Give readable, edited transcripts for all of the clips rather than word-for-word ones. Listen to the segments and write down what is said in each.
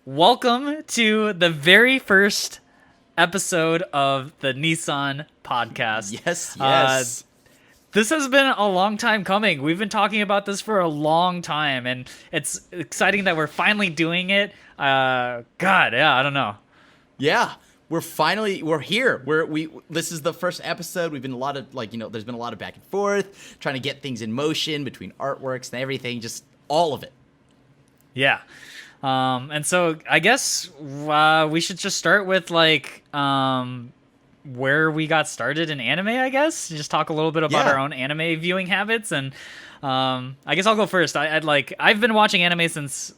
Welcome to the very first episode of the NiiSan podcast. Yes. This has been a long time coming. We've been talking about this for a long time, and it's exciting that we're finally doing it. I don't know. Yeah. We're here. This is the first episode. We've been there's been a lot of back and forth, trying to get things in motion between artworks and everything, just all of it. Yeah. And so I guess we should just start with where we got started in anime, I guess. Just talk a little bit about our own anime viewing habits, and I guess I'll go first. I've been watching anime since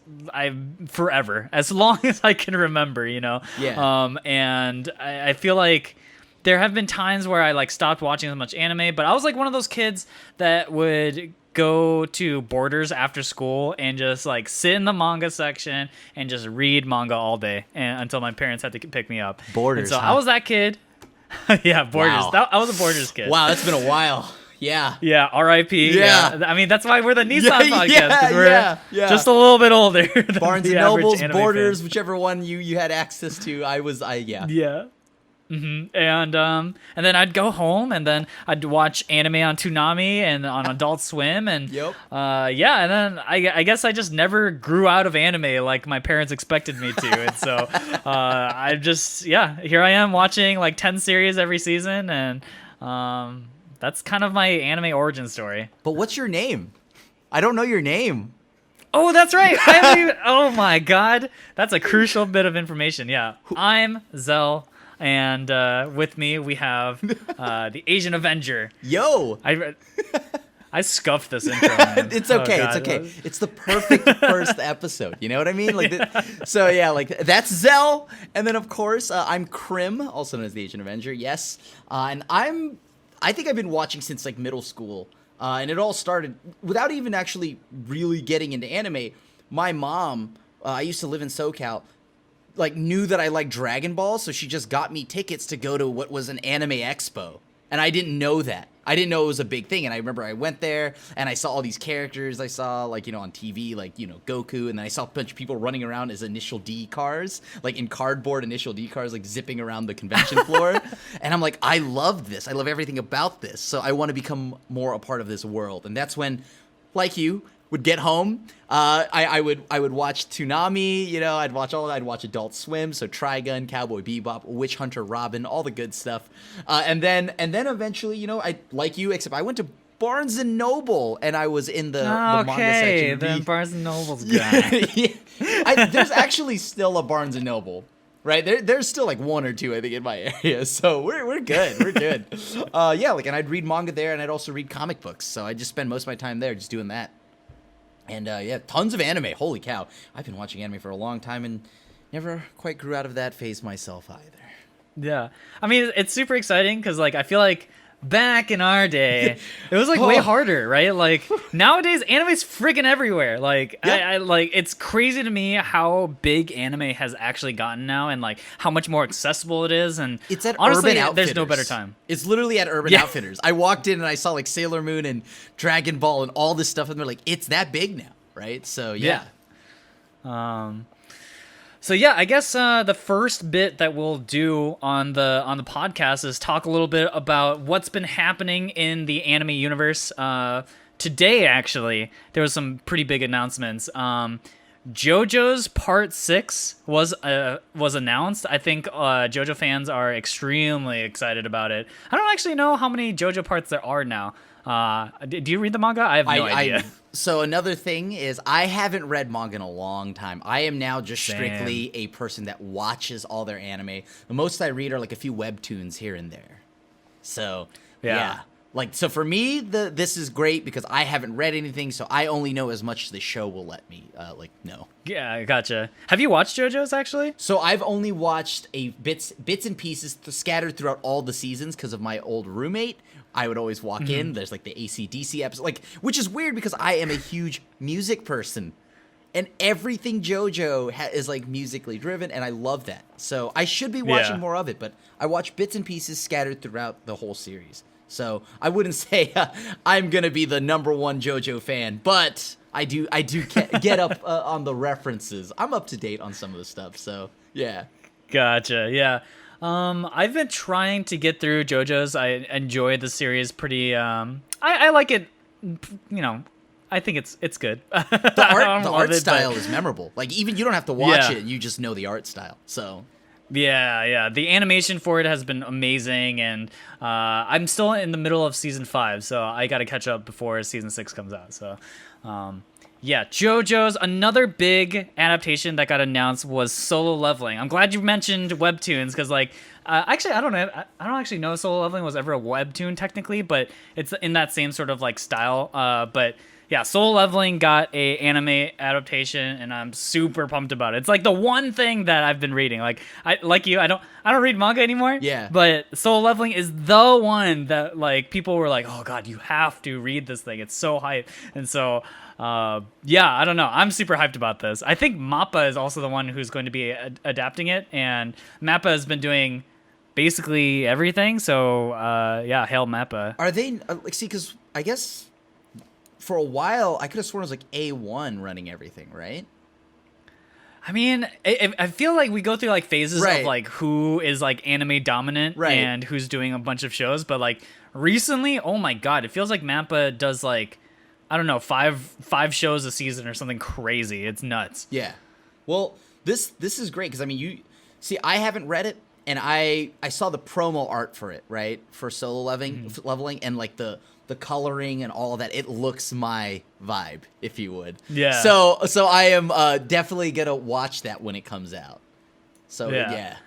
forever, as long as I can remember, Yeah. And I feel like there have been times where I stopped watching as much anime, but I was one of those kids that would go to Borders after school and just sit in the manga section and just read manga all day until my parents had to pick me up. Borders. And so I was that kid. Yeah, Borders. Wow. I was a Borders kid. Wow, that's been a while. Yeah. Yeah, R.I.P. Yeah. I mean, that's why we're the NiiSan podcast, because we're yeah. just a little bit older than Barnes the and average Nobles, anime Borders, fan. whichever one you had access to. Yeah. Yeah. Mm-hmm. And then I'd go home, and then I'd watch anime on Toonami and on Adult Swim, and Yep. and then I guess I just never grew out of anime like my parents expected me to, and so I just here I am watching 10 series every season, and that's kind of my anime origin story. But what's your name? I don't know your name. Oh, that's right. Oh my God, that's a crucial bit of information. Yeah, I'm Xell. And with me, we have the Asian Avenger. Yo! I scuffed this intro, man. It's okay. Oh, It's God. okay. It's the perfect first episode. You know what I mean? That's Xell. And then, of course, I'm Crim, also known as the Asian Avenger. Yes. And I think I've been watching since middle school. And it all started without even actually really getting into anime. My mom, I used to live in SoCal, knew that I liked Dragon Ball, so she just got me tickets to go to what was an anime expo. And I didn't know that. I didn't know it was a big thing. And I remember I went there and I saw all these characters I saw on TV, Goku, and then I saw a bunch of people running around as Initial D cars, in cardboard Initial D cars, zipping around the convention floor. And I'm I love this. I love everything about this. So I want to become more a part of this world. And that's when, would get home. I would watch Toonami, I'd watch Adult Swim, so Trigun, Cowboy Bebop, Witch Hunter Robin, all the good stuff. And then eventually, I like you, except I went to Barnes and Noble and I was in the manga section. Okay, then Barnes and Noble's guy. There's actually still a Barnes and Noble. Right, there's still one or two I think in my area, so we're good, we're good. And I'd read manga there, and I'd also read comic books. So I just spend most of my time there, just doing that. And tons of anime. Holy cow. I've been watching anime for a long time and never quite grew out of that phase myself either. Yeah. I mean, it's super exciting because, I feel like back in our day, it was, way harder, right? Nowadays, anime's freaking everywhere. It's crazy to me how big anime has actually gotten now and, how much more accessible it is. And it's at honestly, Urban Outfitters. There's no better time. It's literally at Urban Outfitters. I walked in and I saw, Sailor Moon and Dragon Ball and all this stuff, and they're it's that big now, right? So, yeah. So I guess the first bit that we'll do on the podcast is talk a little bit about what's been happening in the anime universe. Today, actually, there was some pretty big announcements. JoJo's Part 6 was announced. I think JoJo fans are extremely excited about it. I don't actually know how many JoJo parts there are now. Do you read the manga? I have no idea. So another thing is I haven't read manga in a long time. I am now just strictly a person that watches all their anime. The most I read are a few webtoons here and there. So yeah. So for me, this is great because I haven't read anything, so I only know as much as the show will let me know. Yeah, gotcha. Have you watched JoJo's actually? So I've only watched bits and pieces scattered throughout all the seasons because of my old roommate. I would always walk in. There's the AC/DC episode, which is weird because I am a huge music person, and everything JoJo is musically driven, and I love that. So I should be watching more of it, but I watch bits and pieces scattered throughout the whole series. So I wouldn't say I'm gonna be the #1 JoJo fan, but I do get up on the references. I'm up to date on some of the stuff, so yeah. Gotcha. Yeah. I've been trying to get through JoJo's. I enjoy the series pretty. I like it. I think it's good. The art style is memorable. Like even you don't have to watch it; you just know the art style. So. Yeah. The animation for it has been amazing, and I'm still in the middle of season 5, so I got to catch up before season 6 comes out. So, JoJo's another big adaptation that got announced was Solo Leveling. I'm glad you mentioned webtoons because, actually, I don't know. I don't actually know Solo Leveling was ever a webtoon technically, but it's in that same sort of style. But yeah, Solo Leveling got a anime adaptation, and I'm super pumped about it. It's the one thing that I've been reading. I don't read manga anymore. Yeah. But Solo Leveling is the one that people were like, oh god, you have to read this thing. It's so hype. And so I don't know. I'm super hyped about this. I think Mappa is also the one who's going to be adapting it, and Mappa has been doing basically everything. So hail Mappa. Are they see? Because I guess. For a while, I could have sworn it was A1 running everything, right? I mean, I feel like we go through phases of who is anime dominant and who's doing a bunch of shows. But recently, oh my god, it feels like Mappa does I don't know, five shows a season or something crazy. It's nuts. Yeah. Well, this is great because I mean, you see, I haven't read it, and I saw the promo art for it, right, for Solo Leveling, and the coloring and all of that, it looks my vibe, if you would. Yeah. So I am definitely gonna watch that when it comes out. So yeah.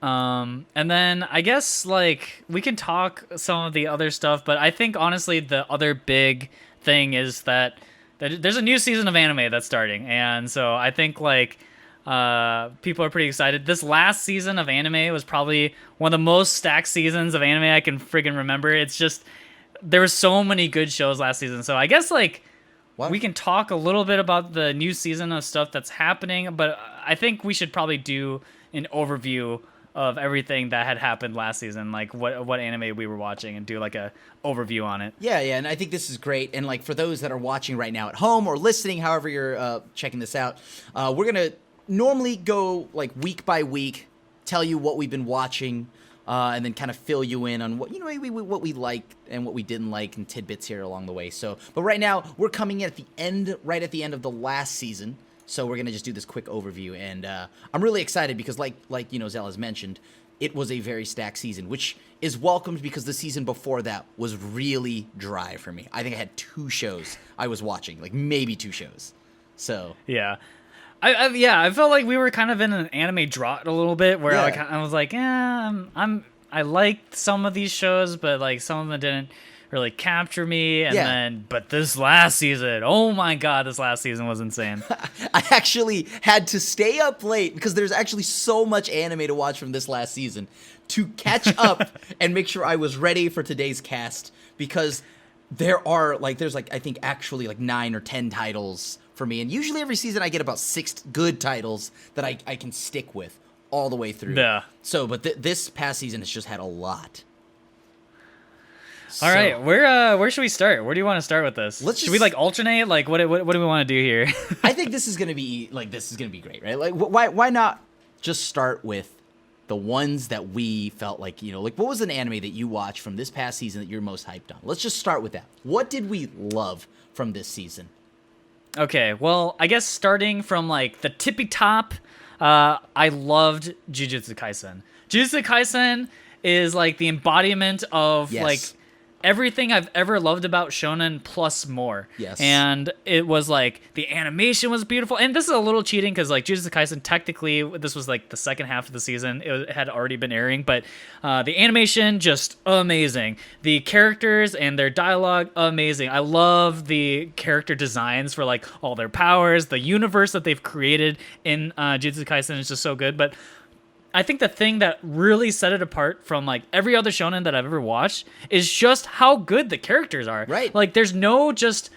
And then I guess we can talk some of the other stuff, but I think honestly the other big thing is that there's a new season of anime that's starting, and so I think people are pretty excited. This last season of anime was probably one of the most stacked seasons of anime I can friggin' remember. It's just there were so many good shows last season, so I guess we can talk a little bit about the new season of stuff that's happening, but I think we should probably do an overview of everything that had happened last season, what anime we were watching, and do a overview on it. Yeah, and I think this is great. And for those that are watching right now at home or listening, however you're checking this out, we're gonna normally go week by week, tell you what we've been watching. And then kind of fill you in on what what we liked and what we didn't like, and tidbits here along the way. So, but right now we're coming in right at the end of the last season. So we're gonna just do this quick overview, and I'm really excited because, Xell has mentioned, it was a very stacked season, which is welcomed because the season before that was really dry for me. I think I had 2 shows I was watching, maybe 2 shows. So yeah. I felt like we were kind of in an anime drought a little bit, where I was I liked some of these shows, but some of them didn't really capture me. And but this last season, oh my god, this last season was insane. I actually had to stay up late because there's actually so much anime to watch from this last season to catch up and make sure I was ready for today's cast, because there's I think actually 9 or 10 titles for me, and usually every season I get about 6 good titles that I can stick with all the way through. Yeah. So, but this past season has just had a lot. All right, where should we start? Where do you want to start with this? Should we alternate? What do we want to do here? I think this is gonna be great, right? Why not just start with the ones that we felt what was an anime that you watched from this past season that you're most hyped on? Let's just start with that. What did we love from this season? Okay, well, I guess starting from the tippy top, I loved Jujutsu Kaisen. Jujutsu Kaisen is the embodiment of everything I've ever loved about shonen plus more. Yes. And it was the animation was beautiful. And this is a little cheating because Jujutsu Kaisen, technically this was the second half of the season. It had already been airing, but the animation just amazing. The characters and their dialogue amazing. I love the character designs for all their powers. The universe that they've created in Jujutsu Kaisen is just so good. But I think the thing that really set it apart from every other shonen that I've ever watched is just how good the characters are. Right. There's no just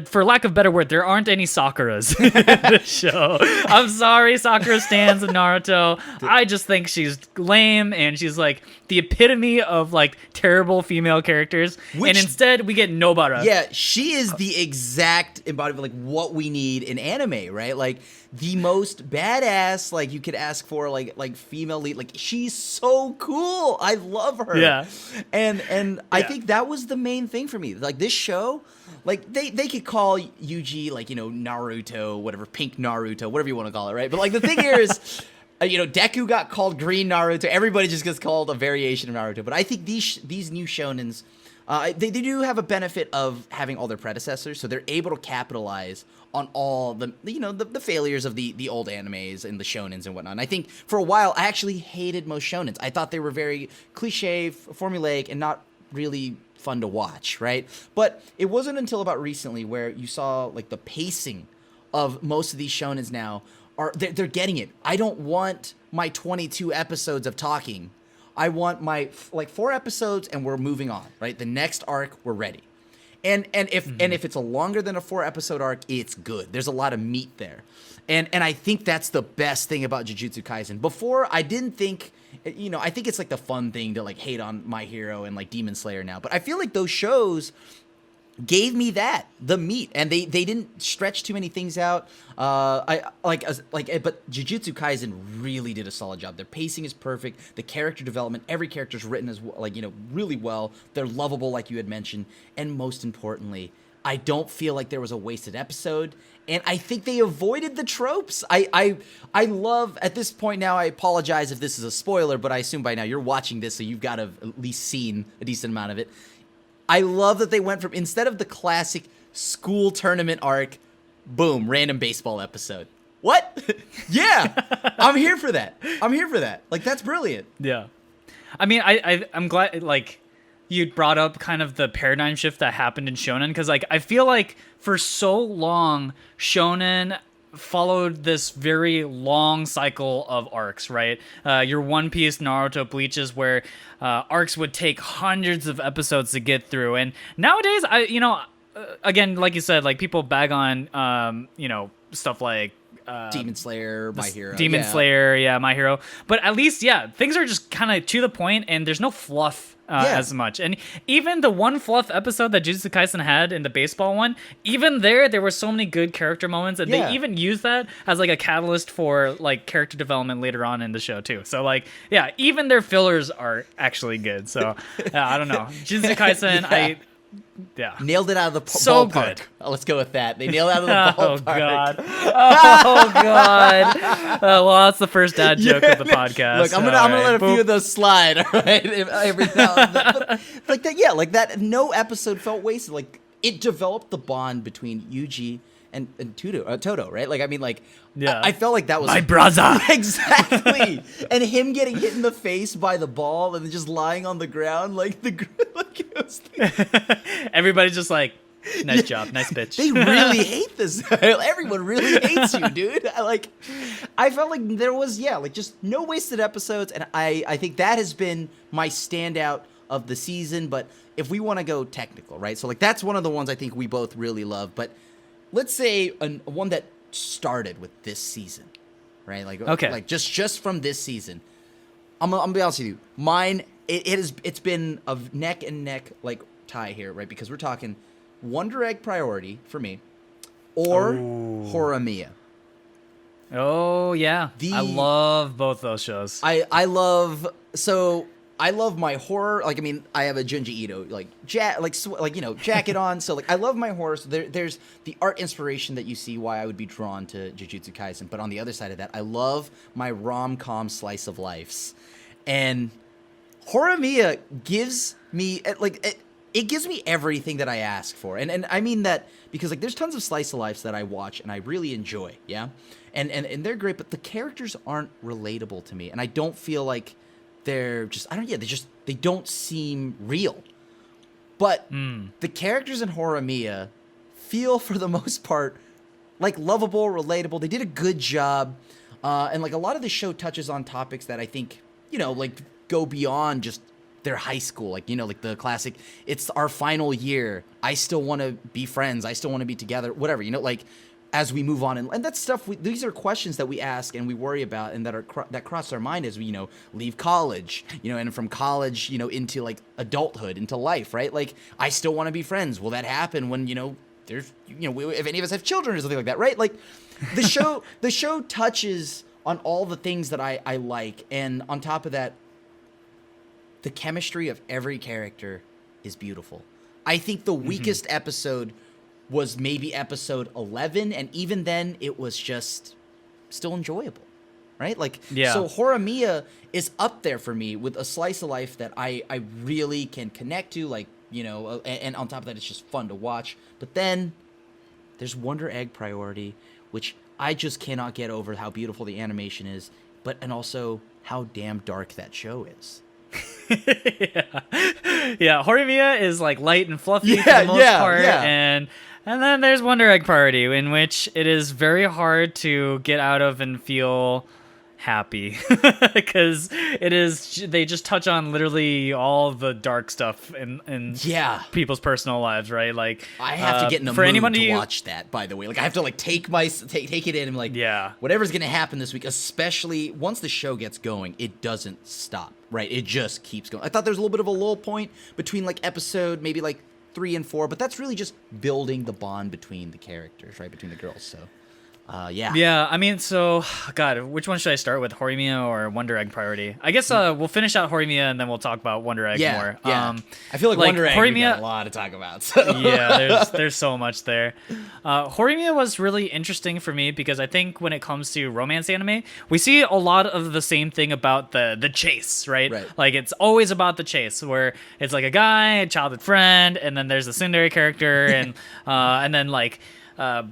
for lack of a better word, there aren't any Sakuras in this show. I'm sorry, Sakura stands in Naruto. I just think she's lame, and she's like the epitome of like terrible female characters. And instead, we get Nobara. Yeah, she is the exact embodiment of like what we need in anime, right? Like the most badass like you could ask for, like female lead. Like she's so cool. I love her. Yeah, and I think that was the main thing for me. Like this show. Like, they could call Yuji, like, Naruto, whatever, pink Naruto, whatever you want to call it, right? But, like, the thing here is, Deku got called green Naruto. Everybody just gets called a variation of Naruto. But I think these new shonens, they do have a benefit of having all their predecessors. So they're able to capitalize on all the, the failures of the old animes and the shonens and whatnot. And I think for a while, I actually hated most shonens. I thought they were very cliche, formulaic, and not really fun to watch, right? But it wasn't until about recently where you saw like the pacing of most of these shonens now they're getting it. I don't want my 22 episodes of talking. I want my 4 episodes and we're moving on, right? The next arc, we're ready. And if it's a longer than a 4 episode arc, it's good. There's a lot of meat there. And I think that's the best thing about Jujutsu Kaisen. Before, I didn't think, I think it's like the fun thing to like hate on My Hero and like Demon Slayer now. But I feel like those shows gave me the meat, and they didn't stretch too many things out. But Jujutsu Kaisen really did a solid job. Their pacing is perfect. The character development, every character's written as really well. They're lovable, like you had mentioned, and most importantly, I don't feel like there was a wasted episode. And I think they avoided the tropes. I love, at this point now, I apologize if this is a spoiler, but I assume by now you're watching this, so you've got to have at least seen a decent amount of it. I love that they went from, instead of the classic school tournament arc, boom, random baseball episode. What? Yeah, I'm here for that. Like, that's brilliant. Yeah. I mean, I'm glad, like, you brought up kind of the paradigm shift that happened in Shonen, because like I feel like for so long Shonen followed this very long cycle of arcs, right? Your One Piece, Naruto, Bleaches, where arcs would take hundreds of episodes to get through, and nowadays again, like you said, like people bag on stuff like Demon Slayer, My Hero. Slayer, My Hero. But at least, things are just kind of to the point, and there's no fluff as much. And even the one fluff episode that Jujutsu Kaisen had in the baseball one, even there were so many good character moments, and they even used that as like a catalyst for like character development later on in the show too. So like, even their fillers are actually good. So I don't know. Jujutsu Kaisen, nailed it out of the so ballpark. Good. Let's go with that. They nailed it out of the ballpark. Oh god. Well, that's the first dad joke of the podcast. Look, I'm gonna let a few of those slide. All right, every now and then. But like that, like that. No episode felt wasted. Like it developed the bond between Yuji and Toto, right? Like I mean, like I felt like that was my brother. Exactly. And him getting hit in the face by the ball and then just lying on the ground, like everybody's just like, nice job, nice pitch. They really hate this. Everyone really hates you, dude. I felt like there was just no wasted episodes, and I think that has been my standout of the season. But if we want to go technical, right? So like that's one of the ones I think we both really love. But let's say one that started with this season, right? Like okay, like just from this season. I'm gonna be honest with you. Mine, it's been a neck and neck like tie here, right? Because we're talking Wonder Egg Priority for me, or Horimiya. Oh yeah, I love both those shows. I love my horror. Like I mean, I have a Junji Ito jacket on. So like I love my horror. So there's the art inspiration that you see why I would be drawn to Jujutsu Kaisen. But on the other side of that, I love my rom-com slice of lives, and Horimiya gives me it gives me everything that I ask for. And I mean that because like there's tons of slice of lives that I watch and I really enjoy, and they're great, but the characters aren't relatable to me, and I don't feel like they're just they don't seem real. But the characters in Horimiya feel for the most part like lovable, relatable. They did a good job, and like a lot of the show touches on topics that I think like go beyond just their high school, like, you know, like the classic, it's our final year, I still want to be friends, I still want to be together, whatever, you know, like as we move on, and that's stuff. These are questions that we ask and we worry about, and that cross our mind as we, you know, leave college, you know, and from college, you know, into like adulthood, into life, right? Like, I still want to be friends. Will that happen when, you know, there's, you know, if any of us have children or something like that, right? Like, the show touches on all the things that I like, and on top of that, the chemistry of every character is beautiful. I think the weakest episode was maybe episode 11, and even then it was just still enjoyable, right? Like, so Horimiya is up there for me with a slice of life that I really can connect to, like, you know, and on top of that, it's just fun to watch. But then there's Wonder Egg Priority, which I just cannot get over how beautiful the animation is, and also how damn dark that show is. Yeah, Horimiya is like light and fluffy for the most part, and then there's Wonder Egg Party, in which it is very hard to get out of and feel happy, because they just touch on literally all the dark stuff in people's personal lives, right? Like, I have to get in a mood to watch that, by the way. Like, I have to like take it in and like, whatever's gonna happen this week, especially once the show gets going, it doesn't stop, right? It just keeps going. I thought there's a little bit of a lull point between like episode maybe like 3 and 4, but that's really just building the bond between the characters, right? Between the girls. So yeah, I mean, so, God, which one should I start with, Horimiya or Wonder Egg Priority? I guess we'll finish out Horimiya, and then we'll talk about Wonder Egg more. Yeah. I feel like Wonder Egg, we got a lot to talk about. So. Yeah, there's so much there. Horimiya was really interesting for me because I think when it comes to romance anime, we see a lot of the same thing about the chase, right? Like, it's always about the chase, where it's like a guy, a childhood friend, and then there's a tsundere character, and then like,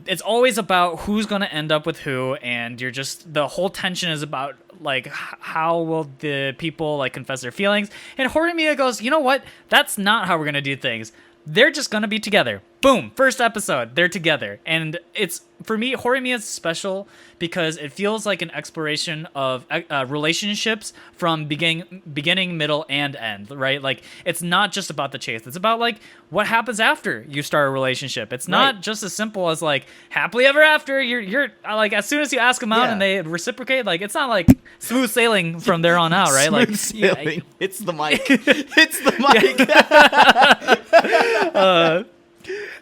it's always about who's going to end up with who, and the whole tension is about like how will the people like confess their feelings. And Horimiya goes, you know what? That's not how we're going to do things. They're just going to be together. Boom, first episode, they're together. And it's, for me, Horimiya is special because it feels like an exploration of relationships from beginning, middle, and end, right? Like, it's not just about the chase. It's about, like, what happens after you start a relationship. It's not just as simple as, like, happily ever after. You're like, as soon as you ask them out and they reciprocate, like, it's not, like, smooth sailing from there on out, right? Smooth like sailing. It's the mic. It's the mic.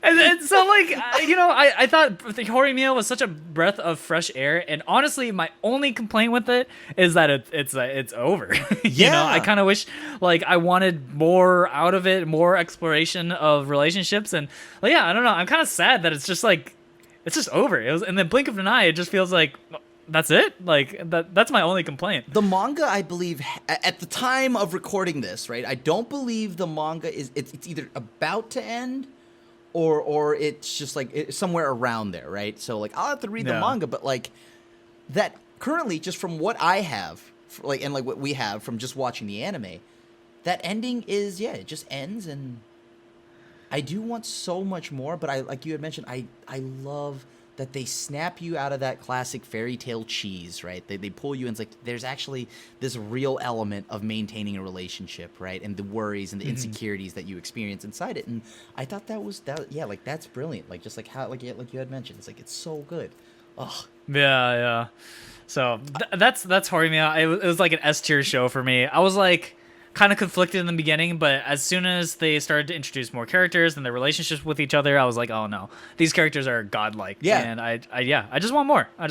And so, like, you know, I thought Horimiya was such a breath of fresh air, and honestly, my only complaint with it is that it's over. You know, I kind of wish, like, I wanted more out of it, more exploration of relationships, and, like, I don't know, I'm kind of sad that it's just, like, it's just over. It was in the blink of an eye, it just feels like, that's it? Like, that's my only complaint. The manga, I believe, at the time of recording this, right, I don't believe the manga it's either about to end, or it's just like it's somewhere around there, right? So like I'll have to read the manga, but like that currently, just from what I have, like, and like what we have from just watching the anime, that ending is it just ends, and I do want so much more. But I, like you had mentioned, I love that they snap you out of that classic fairy tale cheese, right? They pull you in. It's like there's actually this real element of maintaining a relationship, right? And the worries and the insecurities that you experience inside it. And I thought like that's brilliant. Like, just like how, like you had mentioned, it's like, it's so good. Oh. Yeah. So that's Horimiya. It was like an S tier show for me. I was like kind of conflicted in the beginning, but as soon as they started to introduce more characters and their relationships with each other, I was like, oh no, these characters are godlike. Yeah. And I just want more. I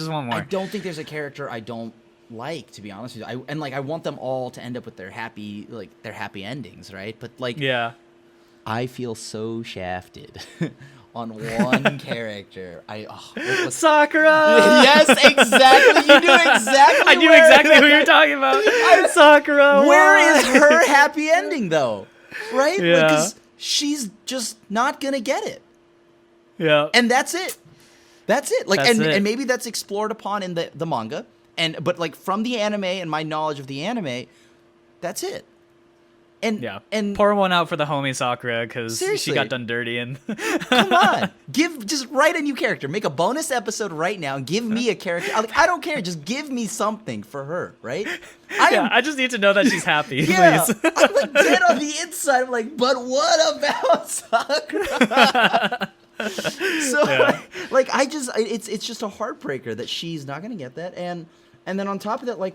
don't think there's a character I don't like, to be honest with you. I want them all to end up with their happy endings, right? But like, I feel so shafted on one character. Sakura! Yes, exactly. You knew exactly. I knew exactly who you're talking about. Sakura. Where is her happy ending, though? Right? Yeah. Because she's just not gonna get it. Yeah. And that's it. Like, and maybe that's explored upon in the manga. But like from the anime and my knowledge of the anime, that's it. And Yeah, and pour one out for the homie Sakura because she Seriously. got done dirty and come on, just write a new character, make a bonus episode right now, and give me a character. I don't care, just give me something for her, right? I just need to know that she's happy. Yeah, Please. I'm like dead on the inside. I'm like, but what about Sakura? So Yeah. like it's just a heartbreaker that she's not gonna get that, and then on top of that, like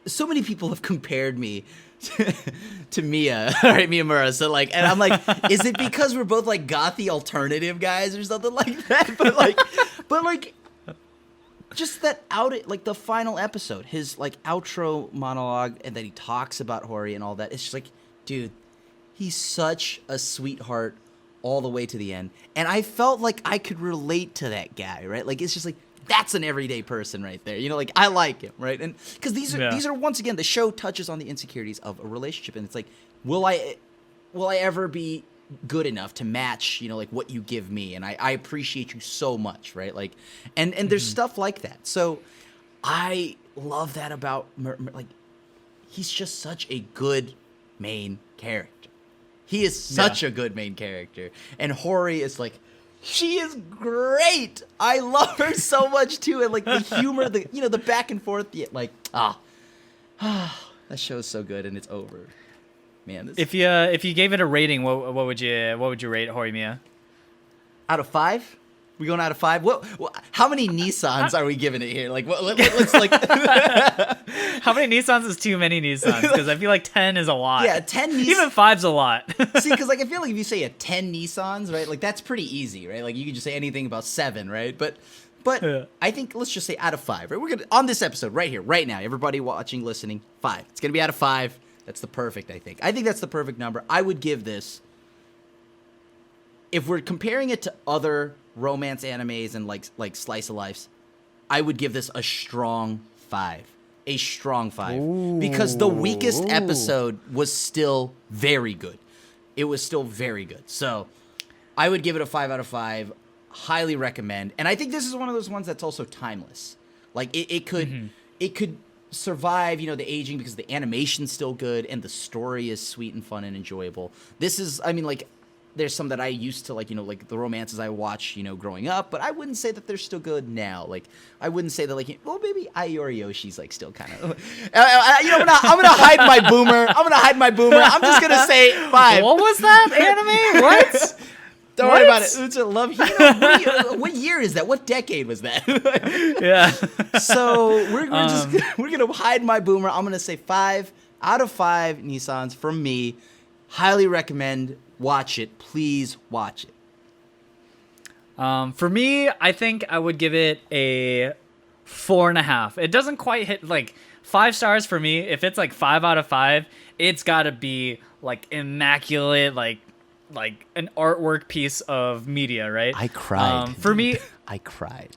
so many people have compared me to Mia, right? Miyamura. So like, and I'm like, is it because we're both like gothy alternative guys or something like that? But like, just that like the final episode, his like outro monologue, and that he talks about Hori and all that. It's just like, dude, he's such a sweetheart all the way to the end, and I felt like I could relate to that guy, right? Like, it's just like, that's an everyday person right there. You know, like, I like him, right? And because these are once again, the show touches on the insecurities of a relationship, and it's like, will I ever be good enough to match, you know, like what you give me? And I appreciate you so much, right? Like, and there's stuff like that. So I love that about like, he's just such a good main character. He is such a good main character, and Hori is like, she is great. I love her so much too, and like the humor, the back and forth, like that show is so good, and it's over, man. If you gave it a rating, what would you rate Horimiya? Out of 5? We going out of 5? What how many Nii-Sans are we giving it here? Like, let's like. How many Nii-Sans is too many Nii-Sans? Because I feel like 10 is a lot. Yeah, 10 Nii-Sans. Even 5's a lot. See, because like I feel like if you say a 10 Nii-Sans, right, like that's pretty easy, right? Like you could just say anything about 7, right? But Yeah. I think let's just say out of 5, right? We're gonna on this episode right here, right now, everybody watching, listening, 5. It's gonna be out of 5. That's the perfect. I think that's the perfect number. I would give this, if we're comparing it to other romance animes and like slice of lives, I would give this a strong 5. A strong 5. Ooh. Because the weakest episode was still very good. It was still very good. So I would give it a 5 out of 5. Highly recommend. And I think this is one of those ones that's also timeless. Like it could survive, you know, the aging, because the animation's still good and the story is sweet and fun and enjoyable. This is, I mean, like, there's some that I used to like, you know, like the romances I watched, you know, growing up, but I wouldn't say that they're still good now. Like, I wouldn't say that, like, well, maybe Aiori Yoshi's like still kind of, you know, I'm gonna hide my boomer. I'm just gonna say 5. What was that anime? What? Don't worry about it. Uta Love Hino. What year is that? What decade was that? Yeah. So we're gonna hide my boomer. I'm gonna say 5 out of 5 Nii-Sans from me. Highly recommend. Watch it. Please watch it. For me, I think I would give it a 4.5. It doesn't quite hit like 5 stars for me. If it's like 5 out of 5, it's got to be like immaculate, like an artwork piece of media, right? I cried. For me, I cried.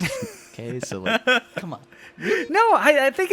Okay, so like, come on. no, I think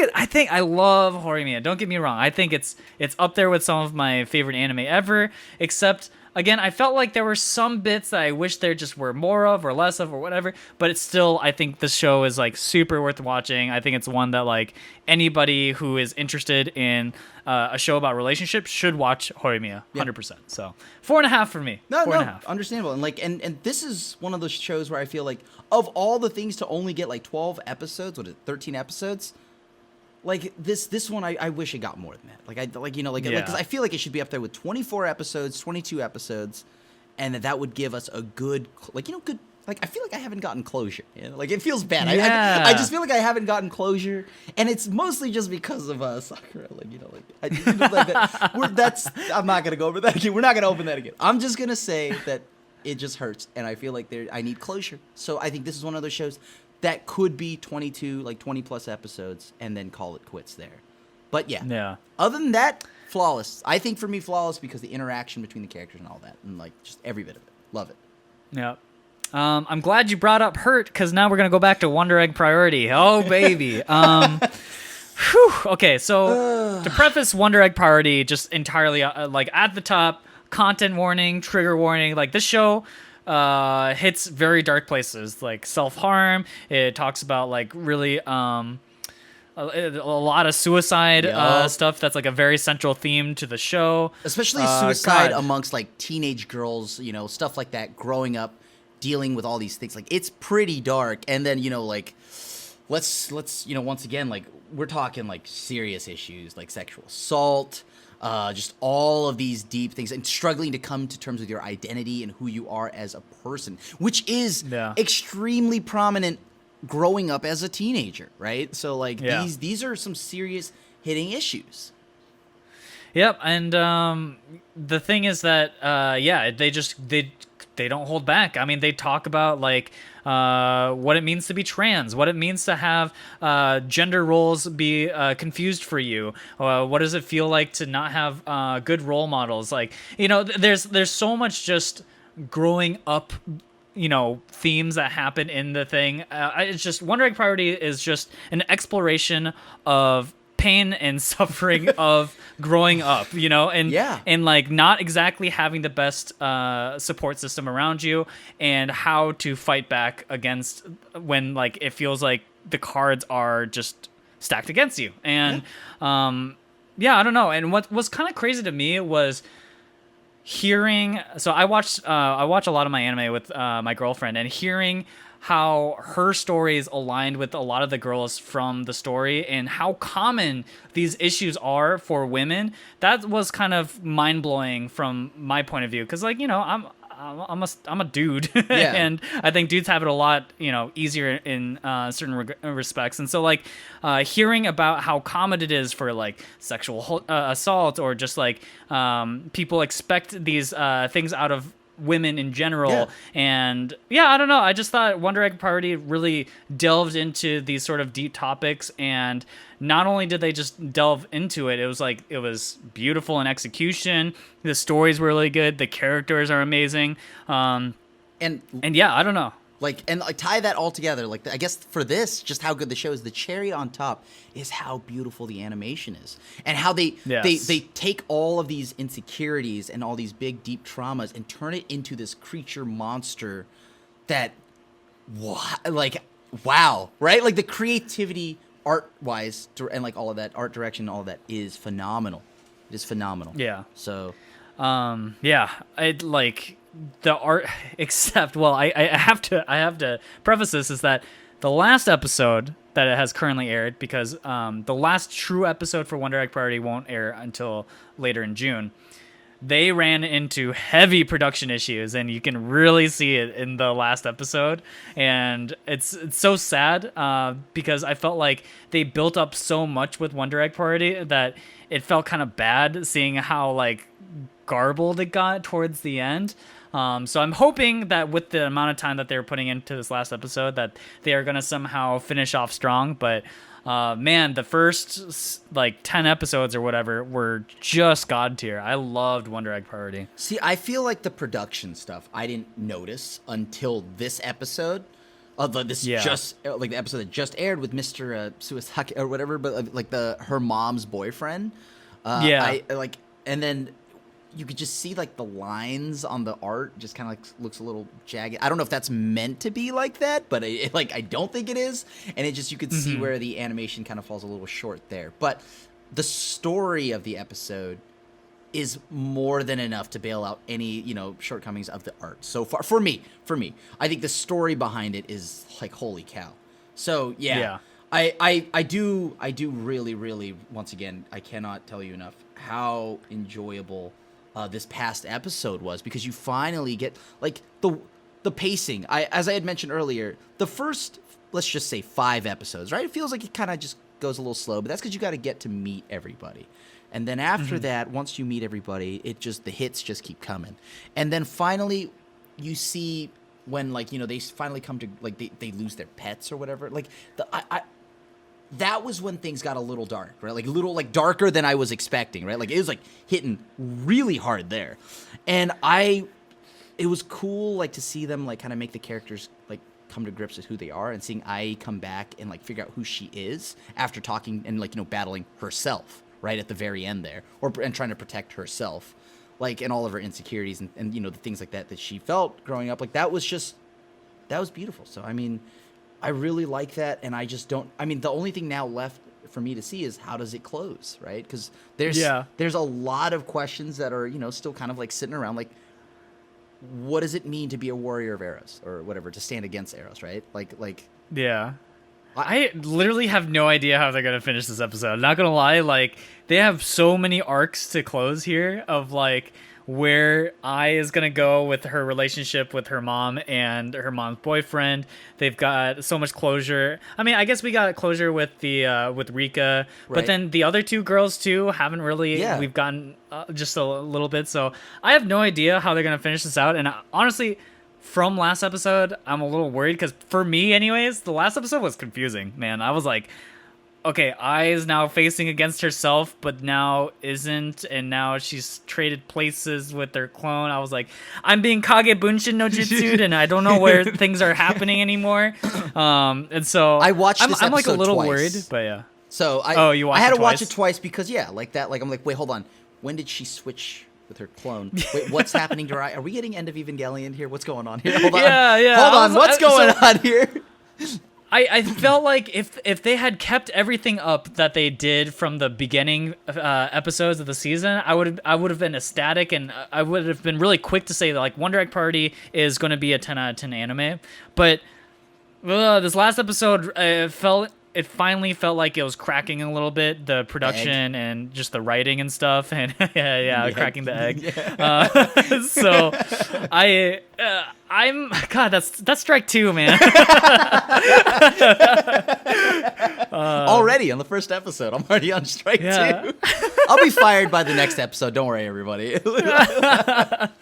I love Horimiya. Don't get me wrong. I think it's up there with some of my favorite anime ever, except, again, I felt like there were some bits that I wish there just were more of or less of or whatever, but it's still, I think the show is like super worth watching. I think it's one that like anybody who is interested in a show about relationships should watch Horimiya, 100%. So 4.5 for me. No, 4.5. Understandable. And like, and this is one of those shows where I feel like, of all the things to only get like 12 episodes, 13 episodes, like this one, I wish it got more than that. Because I feel like it should be up there with 24 episodes, 22 episodes, and that would give us a good, good. Like, I feel like I haven't gotten closure. You know? Like, it feels bad. Yeah. I just feel like I haven't gotten closure, and it's mostly just because of Sakura. I'm not gonna go over that again. We're not gonna open that again. I'm just gonna say that it just hurts, and I feel like I need closure. So I think this is one of those shows that could be 22, like 20 plus episodes, and then call it quits there. But yeah. Other than that, flawless. I think for me, flawless because the interaction between the characters and all that, and like just every bit of it. Love it. Yeah. I'm glad you brought up Hurt, because now we're gonna go back to Wonder Egg Priority. Oh baby. Whew. Okay, so to preface Wonder Egg Priority, just entirely like at the top, content warning, trigger warning. Like, this show hits very dark places, like self-harm. It talks about like really a lot of suicide Yup. stuff. That's like a very central theme to the show. Especially suicide God. amongst like teenage girls, stuff like that, growing up, dealing with all these things. Like it's pretty dark. And then, like let's once again, like we're talking like serious issues like sexual assault, just all of these deep things, and struggling to come to terms with your identity and who you are as a person, which is extremely prominent growing up as a teenager, right? So like these are some serious hitting issues. Yep, and the thing is that they don't hold back. I mean, they talk about like what it means to be trans, what it means to have gender roles be confused for you. What does it feel like to not have good role models? Like, there's so much just growing up, themes that happen in the thing. It's just Wonder Egg Priority is just an exploration of pain and suffering of growing up, and like not exactly having the best support system around you, and how to fight back against when like it feels like the cards are just stacked against you. And I don't know. And what was kind of crazy to me was hearing, so I watch a lot of my anime with my girlfriend, and hearing how her stories aligned with a lot of the girls from the story, and how common these issues are for women. That was kind of mind-blowing from my point of view, because like, I'm a dude, and I think dudes have it a lot, easier in certain respects. And so like hearing about how common it is for like sexual assault, or just like people expect these things out of women in general. And I don't know, I just thought Wonder Egg Priority really delved into these sort of deep topics, and not only did they just delve into it, it was beautiful in execution. The stories were really good, the characters are amazing, and I don't know. Like, and like tie that all together. Like, I guess for this, just how good the show is, the cherry on top is how beautiful the animation is, and how they take all of these insecurities and all these big deep traumas and turn it into this creature monster that, wow, right? Like the creativity, art wise, and like all of that art direction, all of that is phenomenal. It is phenomenal. Yeah. So, I'd like the art, except, well, I have to preface this is that the last episode that it has currently aired, because the last true episode for Wonder Egg Priority won't air until later in June. They ran into heavy production issues, and you can really see it in the last episode. And it's so sad because I felt like they built up so much with Wonder Egg Priority that it felt kind of bad seeing how like garbled it got towards the end. So I'm hoping that with the amount of time that they're putting into this last episode, that they are going to somehow finish off strong. But man, the first like 10 episodes or whatever were just god tier. I loved Wonder Egg Priority. See, I feel like the production stuff I didn't notice until this episode. Just like the episode that just aired with Mr. Suisaki or whatever, but like her mom's boyfriend. And then you could just see like the lines on the art just kind of like looks a little jagged. I don't know if that's meant to be like that, but I don't think it is. And it just, you could see where the animation kind of falls a little short there. But the story of the episode is more than enough to bail out any, shortcomings of the art so far. For me, I think the story behind it is like, holy cow. So I do really, really, once again, I cannot tell you enough how enjoyable this past episode was, because you finally get like the pacing. As I had mentioned earlier, the first, let's just say 5 episodes, right? It feels like it kind of just goes a little slow, but that's because you got to get to meet everybody. And then after that, once you meet everybody, the hits just keep coming. And then finally, you see when they finally come to like they lose their pets or whatever. Like that was when things got a little dark, right? Like a little like darker than I was expecting, right? Like it was like hitting really hard there. And it was cool like to see them like kind of make the characters like come to grips with who they are, and seeing Ai come back and like figure out who she is after talking and like, battling herself right at the very end there, and trying to protect herself, like, and all of her insecurities and the things like that she felt growing up. Like that was beautiful. So, I mean, I really like that, and I just don't. I mean, the only thing now left for me to see is how does it close, right? Because there's a lot of questions that are, still kind of like sitting around, like, what does it mean to be a warrior of Eros or whatever, to stand against Eros, right? Yeah. I literally have no idea how they're going to finish this episode. Not going to lie, like, they have so many arcs to close here of, like, where Ai is going to go with her relationship with her mom and her mom's boyfriend. They've got so much closure. I mean, I guess we got closure with with Rika, but then the other two girls too haven't really, we've gotten just a little bit. So I have no idea how they're going to finish this out. And honestly, from last episode, I'm a little worried because for me anyways, the last episode was confusing, man. I was like, okay, Ai is now facing against herself, but now isn't, and now she's traded places with their clone. I was like, I'm being Kage Bunshin no Jutsu, and I don't know where things are happening anymore. And so I watched this I'm like a little twice. worried, but yeah. So you watched I had it to watch twice? it twice because like that. Like I'm like, wait, hold on. When did she switch with her clone? Wait, what's happening to her? Are we getting End of Evangelion here? What's going on here? Hold on. Yeah. Hold on. What's going on here? I felt like if they had kept everything up that they did from the beginning episodes of the season, I would have been ecstatic, and I would have been really quick to say that, like, One Direct Party is going to be a 10 out of 10 anime. But this last episode, it finally felt like it was cracking a little bit, the production and just the writing and stuff, and cracking the egg. So I'm God, that's strike two, man. Already on the first episode, I'm already on strike two. I'll be fired by the next episode. Don't worry, everybody. But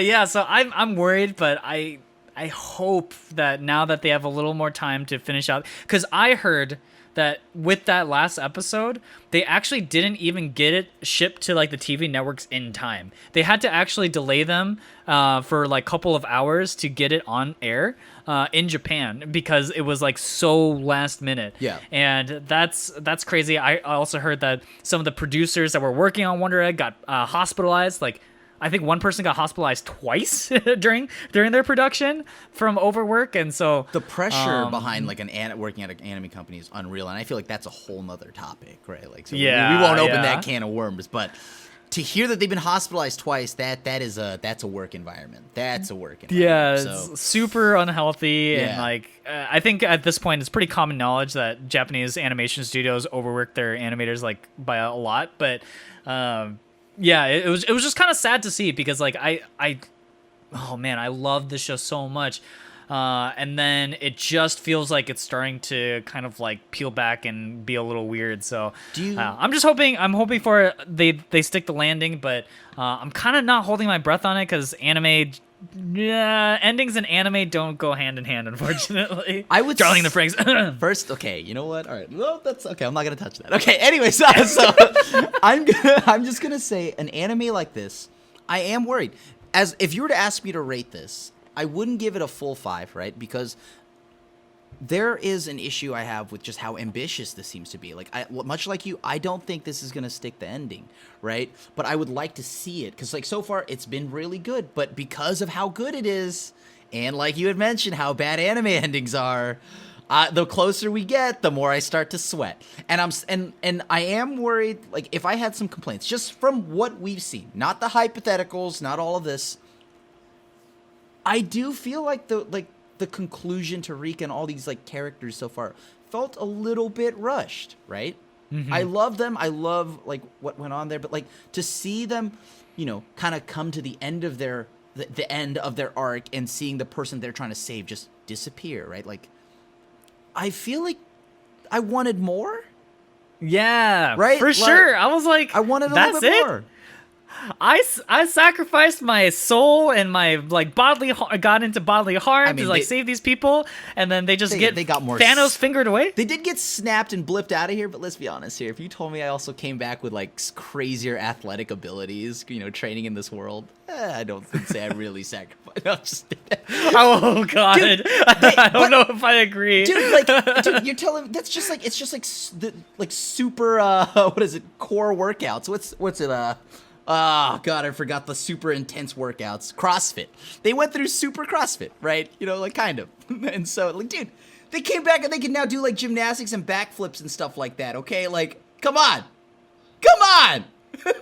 yeah, so I'm worried, but I hope that now that they have a little more time to finish out, because I heard that with that last episode, they actually didn't even get it shipped to like the TV networks in time. They had to actually delay them for like a couple of hours to get it on air in Japan because it was like so last minute. Yeah. And that's crazy. I also heard that some of the producers that were working on Wonder Egg got hospitalized. Like, I think one person got hospitalized twice during their production from overwork, and so the pressure behind like working at an anime company is unreal, and I feel like that's a whole nother topic, right? Like, so we won't open that can of worms, but to hear that they've been hospitalized twice, that's a work environment. That's a work environment. Yeah, so. It's super unhealthy, and like I think at this point it's pretty common knowledge that Japanese animation studios overwork their animators like by a lot, but. Yeah, it was just kind of sad to see because like oh man, I love this show so much, and then it just feels like it's starting to kind of like peel back and be a little weird. So I'm hoping for they stick the landing, but I'm kind of not holding my breath on it because endings in anime don't go hand in hand, unfortunately. I would Darling the Franks. First, okay, you know what? All right, well, that's okay. I'm not gonna touch that. Okay, anyway, so I'm just gonna say an anime like this, I am worried. As if you were to ask me to rate this, I wouldn't give it a full 5, right? Because there is an issue I have with just how ambitious this seems to be. Like, much like you, I don't think this is going to stick the ending, right? But I would like to see it, because, like, so far, it's been really good. But because of how good it is, and like you had mentioned, how bad anime endings are, the closer we get, the more I start to sweat. And I am worried, like, if I had some complaints, just from what we've seen, not the hypotheticals, not all of this, I do feel like the conclusion to Rika and all these like characters so far felt a little bit rushed, right? Mm-hmm. I love them. I love like what went on there, but like to see them, kind of come to the end of the end of their arc and seeing the person they're trying to save just disappear, right? Like, I feel like I wanted more. Yeah, right. For sure. I was like, I wanted a little bit more. I sacrificed my soul and my like got into bodily harm to like save these people, and then they got more Thanos fingered away. They did get snapped and blipped out of here, but let's be honest here. If you told me I also came back with like crazier athletic abilities, training in this world, I don't say I really sacrificed. I'll just oh god, dude, I don't know if I agree, dude. Dude, you're telling that's just like it's just like super what is it, core workouts? What's it Oh, God, I forgot the super intense workouts. CrossFit. They went through super CrossFit, right? Like, kind of. And so, like, dude, They came back and they can now do like gymnastics and backflips and stuff like that. Okay, like come on.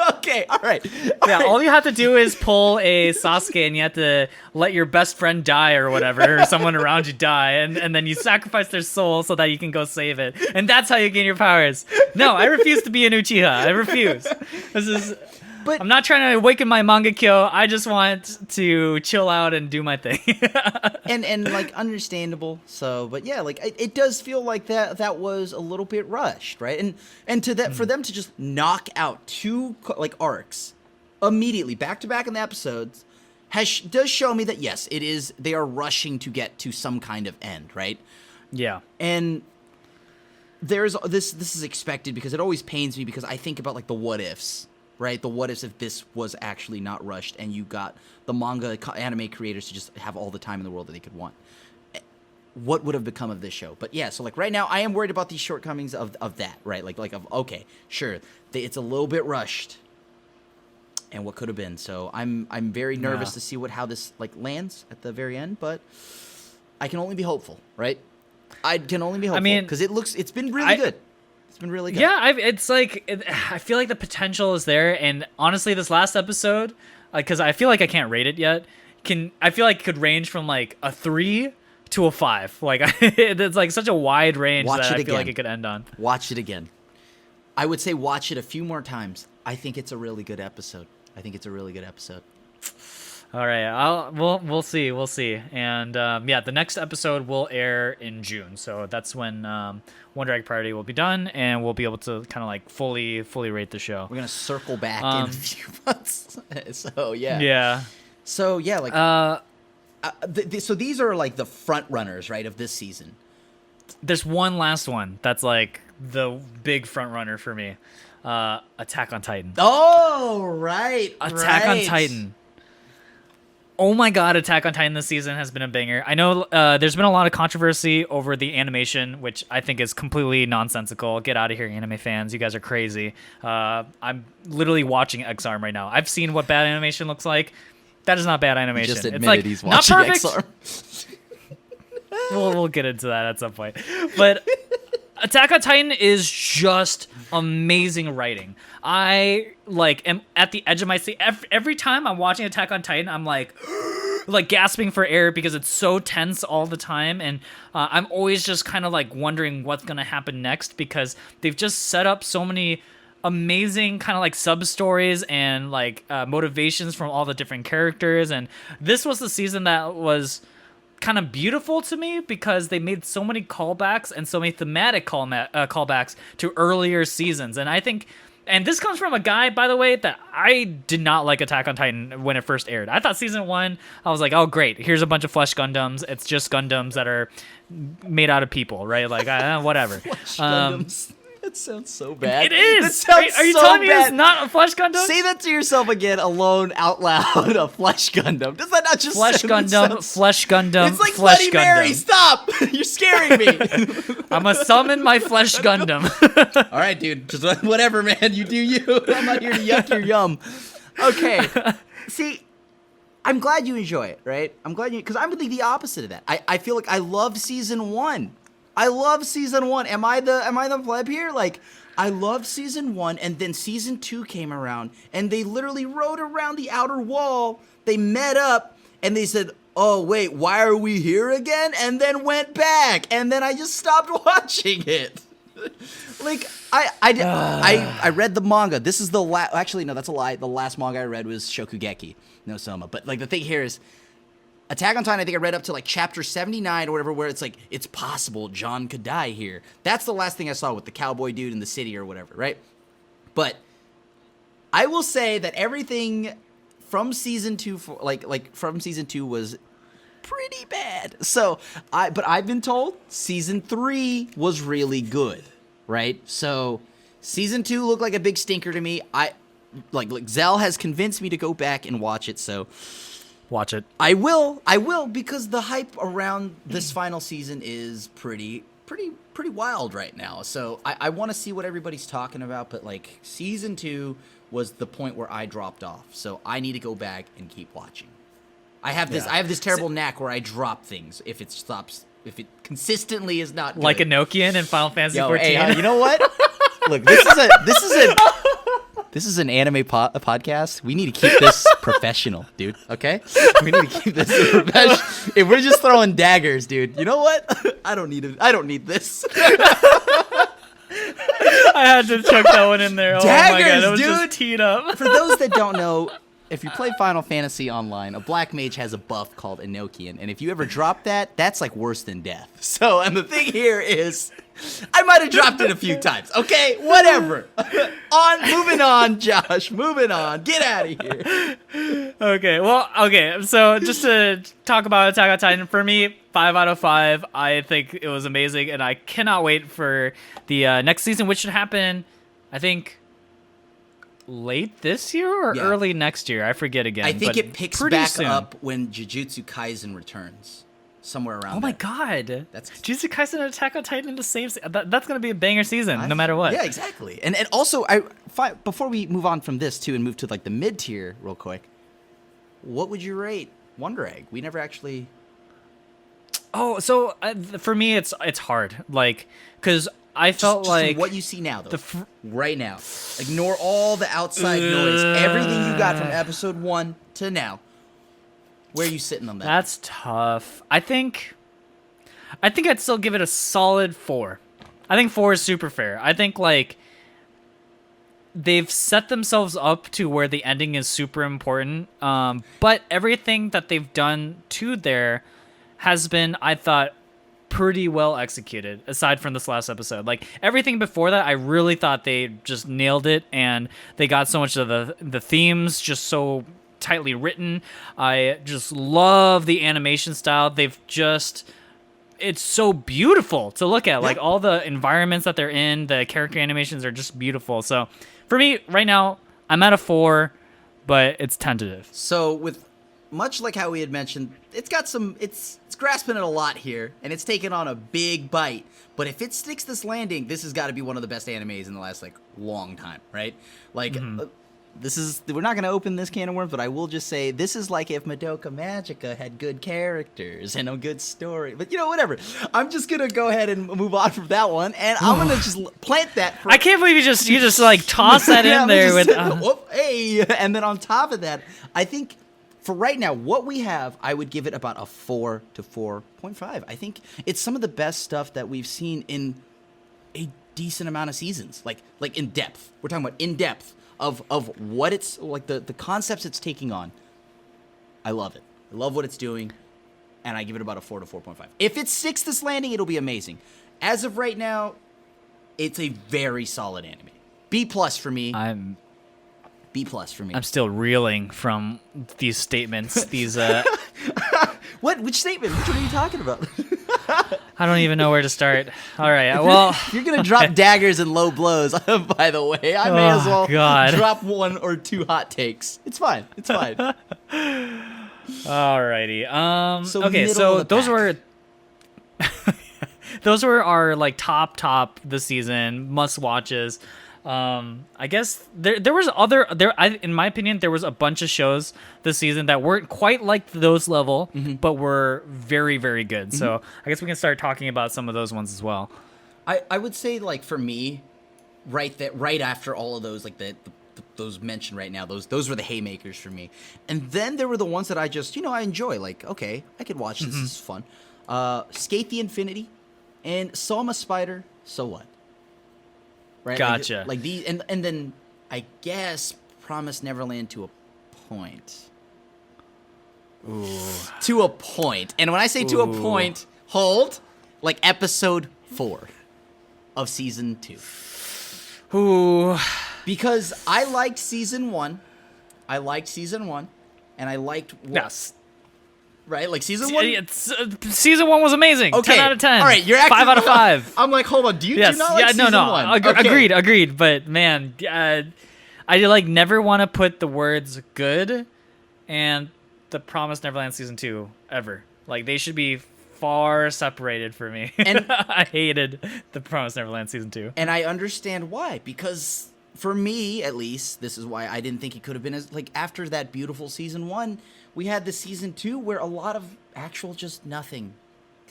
Okay, all right. All you have to do is pull a Sasuke and you have to let your best friend die or whatever, or someone around you die, and then you sacrifice their soul so that you can go save it. And that's how you gain your powers. No, I refuse to be an Uchiha. I refuse. But I'm not trying to awaken my Mangekyo. I just want to chill out and do my thing. and like understandable. So, but yeah, like it does feel like that was a little bit rushed, right? And to that for them to just knock out 2 like arcs immediately back to back in the episodes does show me that yes, it is they are rushing to get to some kind of end, right? Yeah. And there's this is expected because it always pains me because I think about like the what ifs. Right, the what ifs if this was actually not rushed and you got the manga anime creators to just have all the time in the world that they could want. What would have become of this show? But yeah, so like right now I am worried about these shortcomings of that, right? Okay, sure, it's a little bit rushed, and what could have been. So I'm very nervous to see how this like lands at the very end, but I can only be hopeful, right? I can only be hopeful because it's been really good. It's been really good. Yeah, I feel like the potential is there, and honestly, this last episode, because I feel like I can't rate it yet, I feel like it could range from like a 3 to a 5. Like it's like such a wide range that I feel like it could end on. Watch it again. I would say watch it a few more times. I think it's a really good episode. All right, we'll see, and the next episode will air in June, so that's when One Direct Priority will be done, and we'll be able to kind of like fully rate the show. We're gonna circle back in a few months, so yeah. Yeah. So yeah, like so these are like the front runners, right, of this season. There's one last one that's like the big front runner for me, Attack on Titan. Oh right, Attack on Titan. Oh my god, Attack on Titan this season has been a banger. I know there's been a lot of controversy over the animation, which I think is completely nonsensical. Get out of here, anime fans. You guys are crazy. I'm literally watching X-Arm right now. I've seen what bad animation looks like. That is not bad animation. Just admitted it's like, he's watching not perfect. X-Arm. We'll get into that at some point. But Attack on Titan is just amazing writing. I am at the edge of my seat every time I'm watching Attack on Titan. I'm like gasping for air because it's so tense all the time, and I'm always just kind of like wondering what's gonna happen next because they've just set up so many amazing kind of like sub stories and like motivations from all the different characters. And this was the season that was kind of beautiful to me because they made so many callbacks and so many thematic callbacks to earlier seasons. And I think, and this comes from a guy, by the way, that I did not like Attack on Titan when it first aired. I thought season 1, I was like, oh great, here's a bunch of flesh Gundams. It's just Gundams that are made out of people, right? Like whatever. Flesh Gundams. That sounds so bad. It is. That sounds are you so telling me bad. it's not a Flesh Gundam? Say that to yourself again, alone, out loud. A Flesh Gundam. Does that not just Flesh Gundam? Flesh Gundam. It's like Flesh Bloody Mary. Gundam. Stop! You're scaring me. I'm gonna summon my Flesh Gundam. All right, dude. Just whatever, man. You do you. I'm not here to yuck your yum. Okay. See, I'm glad you enjoy it, right? I'm glad you, because I'm the opposite of that. I feel like I loved season 1. I love season 1. Am I the pleb here? Like, I loved season 1, and then season 2 came around, and they literally rode around the outer wall. They met up, and they said, "Oh wait, why are we here again?" And then went back, and then I just stopped watching it. Like I read the manga. This is the last. Actually, no, that's a lie. The last manga I read was Shokugeki no Soma. But like the thing here is, Attack on Titan, I think I read up to like chapter 79 or whatever, where it's like, it's possible John could die here. That's the last thing I saw with the cowboy dude in the city or whatever, right? But I will say that everything from season 2, from season 2 was pretty bad. So, but I've been told season 3 was really good, right? So, season 2 looked like a big stinker to me. Like Xell has convinced me to go back and watch it, so watch it. I will, because the hype around this final season is pretty wild right now. So I want to see what everybody's talking about, but like season 2 was the point where I dropped off. So I need to go back and keep watching. I have this terrible knack where I drop things if if it consistently is not good. Like a Nokian in Final Fantasy Yo, 14. hey, you know what? Look, this is an anime podcast. We need to keep this professional, dude. Okay? We need to keep this professional. If we're just throwing daggers, dude, you know what? I don't need it. I don't need this. I had to chuck that one in there. Daggers, oh my god, it was dude. just teed up. For those that don't know, if you play Final Fantasy online, a black mage has a buff called Enochian, and if you ever drop that, that's like worse than death. So, and the thing here is, I might have dropped it a few times. Okay, whatever. Moving on, Josh. Moving on. Get out of here. Okay. So just to talk about Attack on Titan, for me, 5 out of 5. I think it was amazing, and I cannot wait for the next season, which should happen, I think, late this year or early next year. I forget again. I think but it picks pretty back soon. up when Jujutsu Kaisen returns. Somewhere around Oh my there. god. That's Jujutsu Kaisen and Attack on Titan in the same that's going to be a banger season, no matter what. Yeah, exactly. And also, before we move on from this, too, and move to like the mid-tier real quick, what would you rate Wonder Egg? We never actually... Oh, so for me, it's hard. Like, because I felt just like... from what you see now, though. Right now. Ignore all the outside noise. Everything you got from episode 1 to now. Where are you sitting on that? That's tough. I think I'd still give it a solid 4. I think 4 is super fair. I think, like, they've set themselves up to where the ending is super important. But everything that they've done to there has been, I thought, pretty well executed, aside from this last episode. Like, everything before that, I really thought they just nailed it, and they got so much of the themes just so tightly written. I just love the animation style. It's so beautiful to look at. Like, all the environments that they're in, the character animations are just beautiful. So for me right now, I'm at a 4, but it's tentative. So with much like how we had mentioned, it's grasping at a lot here, and it's taking on a big bite. But if it sticks this landing, this has got to be one of the best animes in the last like long time, right? Like we're not going to open this can of worms, but I will just say this is like if Madoka Magica had good characters and a good story. But, whatever. I'm just going to go ahead and move on from that one, and I'm going to just plant that. I can't believe you just like toss that in there with... Whoop, hey! And then on top of that, I think for right now, what we have, I would give it about a 4 to 4.5. I think it's some of the best stuff that we've seen in a decent amount of seasons. Like in depth. We're talking about in depth. Of what it's like, the concepts it's taking on. I love it. I love what it's doing, and I give it about a 4 to 4.5. If it sticks this landing, it'll be amazing. As of right now, it's a very solid anime. B+ for me. B+ for me. I'm still reeling from these statements. These What? Which statement? Which one are you talking about? I don't even know where to start. All right, well, if you're gonna drop daggers and low blows, by the way, I may as well drop 1 or 2 hot takes. It's fine. It's fine. Alrighty. So those were our like top this season must watches. I guess there was in my opinion, there was a bunch of shows this season that weren't quite like those level, but were very, very good. So I guess we can start talking about some of those ones as well. I would say, like, for me, right after all of those, like those mentioned right now, those were the haymakers for me. And then there were the ones that I just, I enjoy. Like, okay, I could watch this. This is fun. Sk8 the Infinity and Soma Spider. So what? Right? Gotcha. Like these, and then I guess Promise Neverland to a point. Ooh. To a point. And when I say to a point, hold, like episode 4 of season 2. Ooh. Because I liked season 1. And I liked what... Yes. Right? Like season 1? Season 1 was amazing. Okay. 10 out of 10. All right, you're actually 5 out of 5. I'm like, hold on. Do you not like season 1? Okay. Agreed. But man, I like never want to put the words good and the Promised Neverland season 2 ever. Like, they should be far separated for me. And I hated the Promised Neverland season 2. And I understand why, because for me, at least, this is why I didn't think it could have been as, like, after that beautiful season 1, we had the season 2 where a lot of actual just nothing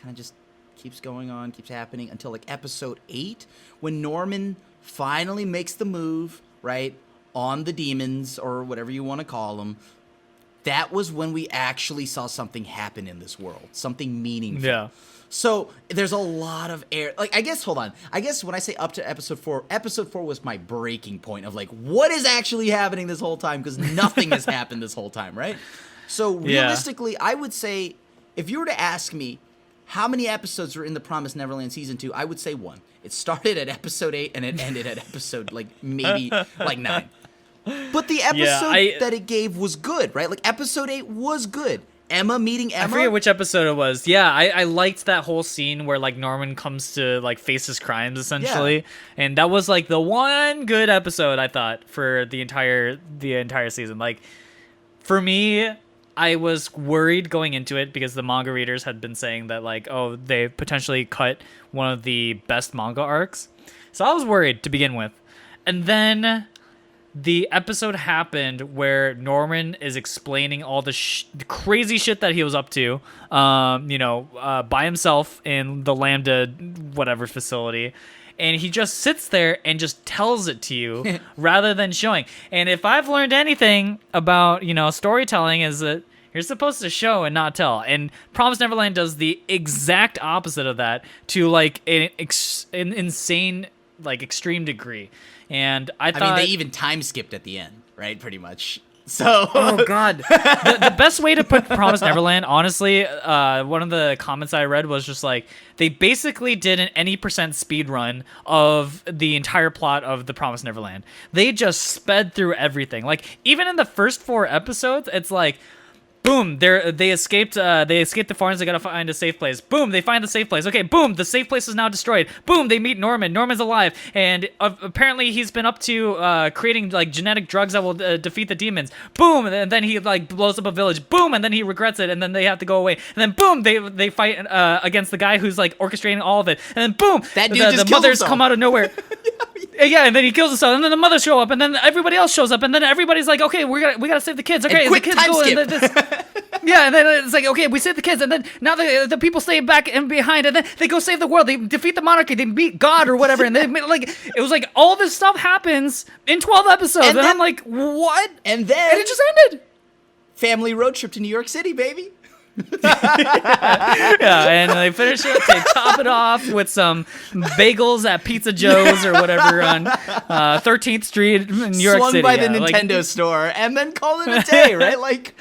kind of just keeps going on, keeps happening until like episode 8, when Norman finally makes the move, right, on the demons or whatever you want to call them. That was when we actually saw something happen in this world, something meaningful. Yeah. So there's a lot of air. Like, I guess when I say up to episode 4 was my breaking point of like, what is actually happening this whole time? Because nothing has happened this whole time, right? So realistically, I would say, if you were to ask me how many episodes were in the Promised Neverland season 2, I would say 1. It started at episode 8 and it ended at episode like maybe like 9. But the episode that it gave was good, right? Like episode 8 was good. Emma meeting Emma. I forget which episode it was. Yeah, I liked that whole scene where like Norman comes to like face his crimes essentially, and that was like the one good episode I thought for the entire season. Like for me, I was worried going into it because the manga readers had been saying that like, oh, they potentially cut one of the best manga arcs, so I was worried to begin with, and then the episode happened where Norman is explaining all the crazy shit that he was up to, by himself in the Lambda whatever facility. And he just sits there and just tells it to you rather than showing. And if I've learned anything about, storytelling is that you're supposed to show and not tell. And Promised Neverland does the exact opposite of that to like an insane, like extreme degree. And I thought, they even time skipped at the end, right? Pretty much. So, oh god, the best way to put Promised Neverland, honestly, one of the comments I read was just like they basically did an any percent speed run of the entire plot of the Promised Neverland. They just sped through everything. Like even in the first 4 episodes, it's like, boom, they escaped the farms, they gotta find a safe place. Boom, they find the safe place. Okay, boom, the safe place is now destroyed. Boom, they meet Norman. Norman's alive, and apparently he's been up to creating like genetic drugs that will defeat the demons. Boom, and then he like blows up a village. Boom, and then he regrets it, and then they have to go away. And then boom, they fight against the guy who's like orchestrating all of it. And then boom, that dude just the mothers come out of nowhere. Yeah, and then he kills himself, and then the mothers show up, and then everybody else shows up, and then everybody's like, okay, we gotta save the kids. Okay, and quick the kids time go. skip. And then yeah, and then it's like, okay, we saved the kids, and then now the people stay back and behind, and then they go save the world. They defeat the monarchy. They beat God or whatever, and they like it was like all this stuff happens in 12 episodes, and I'm like, what? And it just ended. Family road trip to New York City, baby. Yeah, and they finish it. They top it off with some bagels at Pizza Joe's or whatever on 13th Street in New York City. Swung by the Nintendo store, and then call it a day, right? Like,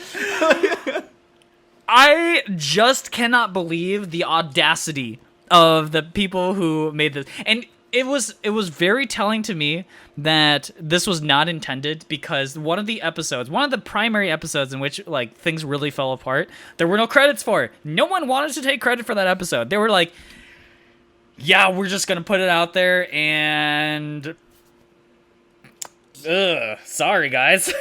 I just cannot believe the audacity of the people who made this, and it was very telling to me that this was not intended, because one of the primary episodes in which like things really fell apart, there were no credits for it. No one wanted to take credit for that episode. They were like, yeah, we're just gonna put it out there, and sorry guys.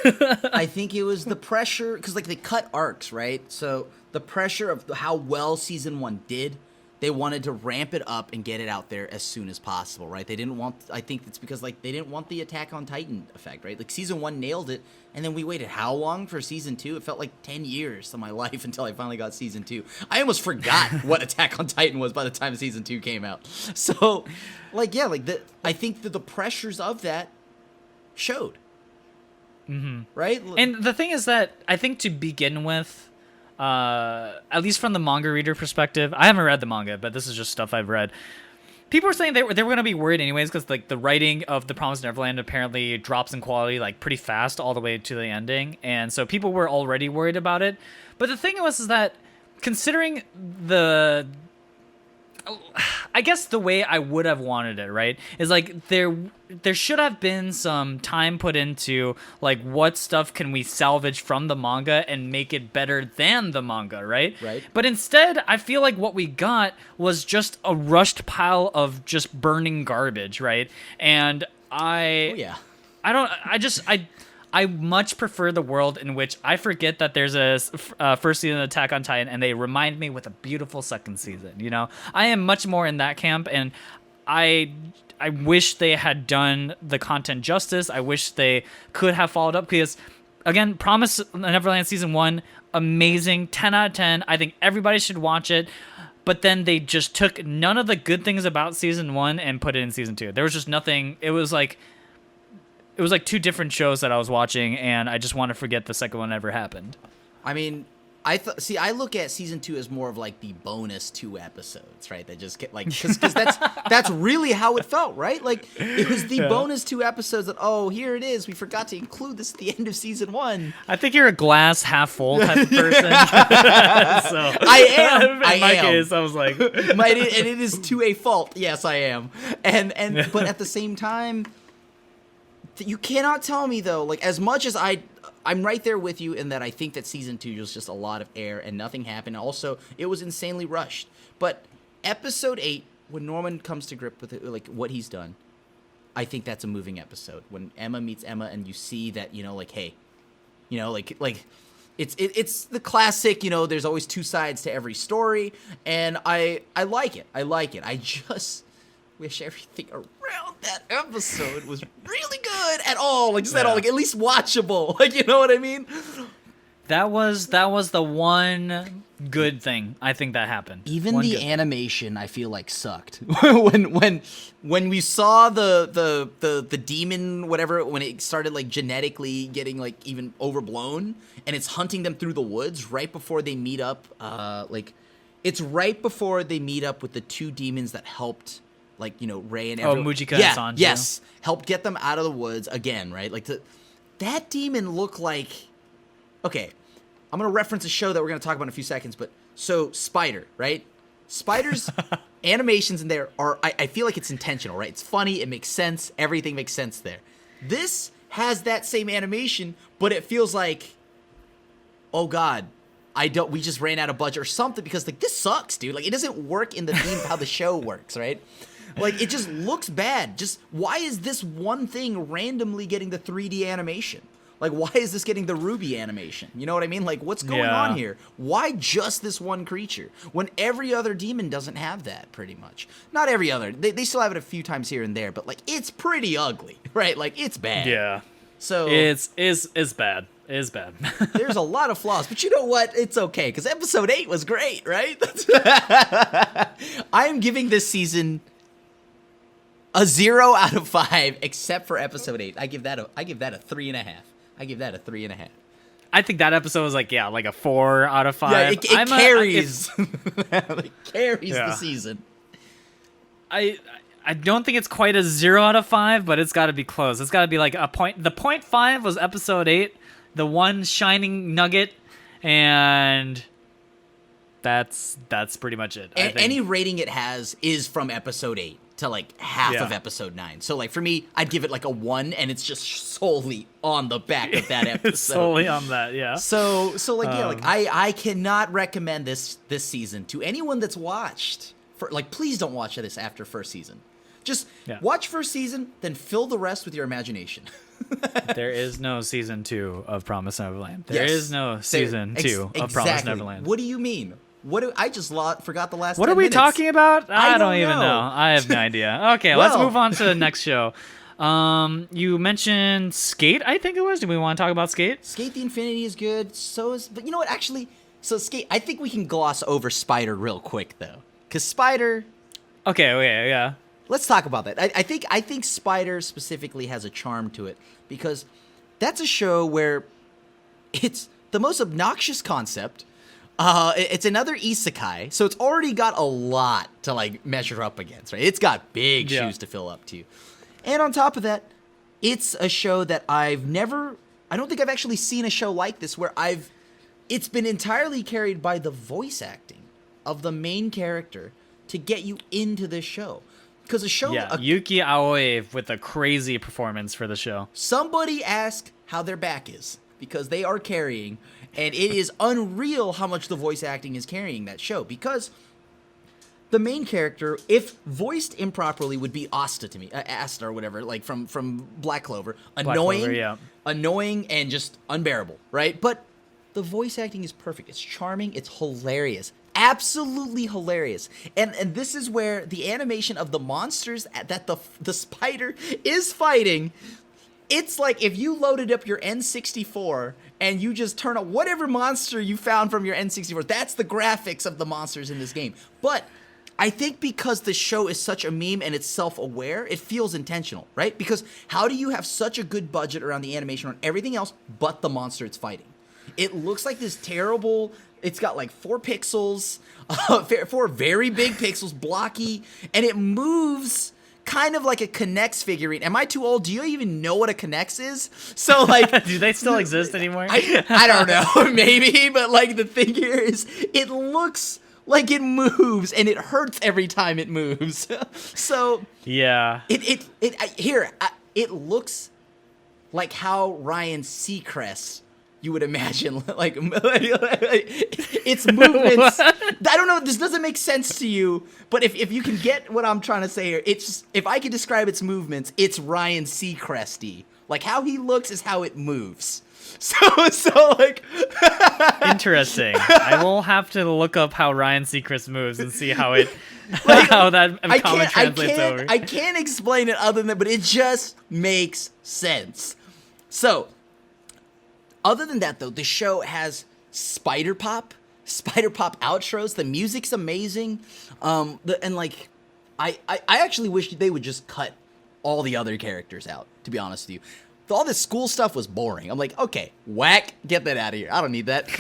I think it was the pressure, because like they cut arcs, right? So the pressure of how well season 1 did, they wanted to ramp it up and get it out there as soon as possible, right? They didn't want, I think it's because like they didn't want the Attack on Titan effect, right? Like season 1 nailed it, and then we waited how long for season 2? It felt like 10 years of my life until I finally got season 2. I almost forgot what Attack on Titan was by the time season 2 came out. So, like, yeah, like I think that the pressures of that showed. Mm-hmm. Right? And the thing is that I think to begin with, at least from the manga reader perspective, I haven't read the manga, but this is just stuff I've read. People were saying they were going to be worried anyways, because like the writing of the Promised Neverland apparently drops in quality like pretty fast all the way to the ending, and so people were already worried about it. But the thing is that considering I guess the way I would have wanted it, right, is like there should have been some time put into like what stuff can we salvage from the manga and make it better than the manga, right? Right. But instead, I feel like what we got was just a rushed pile of just burning garbage, right? And I much prefer the world in which I forget that there's a first season of Attack on Titan, and they remind me with a beautiful second season. You know, I am much more in that camp, and I wish they had done the content justice. I wish they could have followed up, because, again, Promise Neverland season 1, amazing, 10 out of 10. I think everybody should watch it. but then they just took none of the good things about season 1 and put it in season 2. There was just nothing. It was like two different shows that I was watching, and I just want to forget the second one ever happened. I mean, I look at season 2 as more of like the bonus 2 episodes, right? That just get like, because that's really how it felt, right? Like it was the bonus 2 episodes that, oh, here it is. We forgot to include this at the end of season 1. I think you're a glass half full type of person. So I am. In my case, I was like, and it is to a fault. Yes, I am. And but at the same time, you cannot tell me though, like as much as I'm right there with you in that I think that season 2 was just a lot of air and nothing happened. Also, it was insanely rushed. But episode 8, when Norman comes to grip with it, like what he's done, I think that's a moving episode. When Emma meets Emma and you see that, like, hey, like it's the classic, there's always 2 sides to every story, and I like it. I just wish everything around that episode was really good at all. Like just at all, like at least watchable. Like, you know what I mean? That was the one good thing I think that happened. Even the animation I feel like sucked. when we saw the demon, whatever, when it started like genetically getting like even overblown and it's hunting them through the woods right before they meet up, it's right before they meet up with the 2 demons that helped, like, Rei and everyone. Mujika and Sanju. Yes. Helped get them out of the woods again, right? Like, that demon looked like... Okay, I'm going to reference a show that we're going to talk about in a few seconds, but... So, Spider, right? Spider's animations in there are... I feel like it's intentional, right? It's funny, it makes sense, everything makes sense there. This has that same animation, but it feels like... Oh, God. We just ran out of budget or something, because, like, this sucks, dude. Like, it doesn't work in the theme of how the show works, right? Like, it just looks bad. Just, why is this one thing randomly getting the 3D animation? Like, why is this getting the Ruby animation? You know what I mean? Like, what's going on here? Why just this one creature? When every other demon doesn't have that, pretty much. Not every other. They still have it a few times here and there, but, like, it's pretty ugly, right? Like, it's bad. Yeah. So... It's bad. It is bad. There's a lot of flaws, but you know what? It's okay, because episode 8 was great, right? I am giving this season a 0 out of 5, except for episode 8. I give that a 3.5. I give that a 3.5. I think that episode was like a 4 out of 5. Yeah, it carries. It carries the season. I don't think it's quite a 0 out of 5, but it's got to be close. It's got to be like a point. The 0.5 was episode 8. The one shining nugget, and that's pretty much it. Any rating it has is from episode 8 to like half of episode 9. So like for me, I'd give it like a 1, and it's just solely on the back of that episode. Solely on that, yeah. So like I cannot recommend this season to anyone that's watched. Please don't watch this after first season. Just watch first season, then fill the rest with your imagination. There is no season 2 of Promise Neverland. There is no season 2 of Promise Neverland. What do you mean? I just forgot the last. What 10 are we minutes. talking about? I don't even know. know. I have no idea. Okay, let's move on to the next show. You mentioned Sk8, I think it was. Do we want to talk about Sk8? Sk8 the Infinity is good. But you know what? Actually, so Sk8. I think we can gloss over Spider real quick though, because Spider. Okay. Yeah. Let's talk about that. I think Spider specifically has a charm to it, because that's a show where it's the most obnoxious concept. It's another isekai, so it's already got a lot to like measure up against, right? It's got big shoes to fill up to. And on top of that, it's a show that I don't think I've actually seen a show like this where it's been entirely carried by the voice acting of the main character to get you into this show. Because a show... Yeah, Yuki Aoi with a crazy performance for the show. Somebody ask how their back is, because they are carrying, and it is unreal how much the voice acting is carrying that show, because the main character, if voiced improperly, would be Asta to me, Asta or whatever, like from Black Clover. Annoying and just unbearable, right? But the voice acting is perfect. It's charming. It's hilarious. Absolutely hilarious. And this is where the animation of the monsters that the spider is fighting It's like if you loaded up your N64 and you just turn on whatever monster you found from your N64. That's the graphics of the monsters in this game. But I think because the show is such a meme and it's self-aware, it feels intentional, right? Because how do you have such a good budget around the animation on everything else but the monster it's fighting? It looks like this terrible... It's got like 4 pixels, 4 very big pixels, blocky, and it moves... kind of like a K'NEX figurine. Am I too old? Do you even know what a K'NEX is? So like, do they still exist anymore? I don't know, maybe, but like the thing here is, it looks like it moves and it hurts every time it moves. So yeah, it looks like how Ryan Seacrest. You would imagine, like its movements. I don't know. This doesn't make sense to you, but if you can get what I'm trying to say here, it's just, if I could describe its movements, it's Ryan Seacresty. Like how he looks is how it moves. So like. Interesting. I will have to look up how Ryan Seacrest moves and see how it, like, how that comment translates over. I can't explain it other than that, but it just makes sense. So. Other than that, though, the show has spider pop outros. The music's amazing. I actually wish they would just cut all the other characters out, to be honest with you. All this school stuff was boring. I'm like, okay, whack, get that out of here. I don't need that.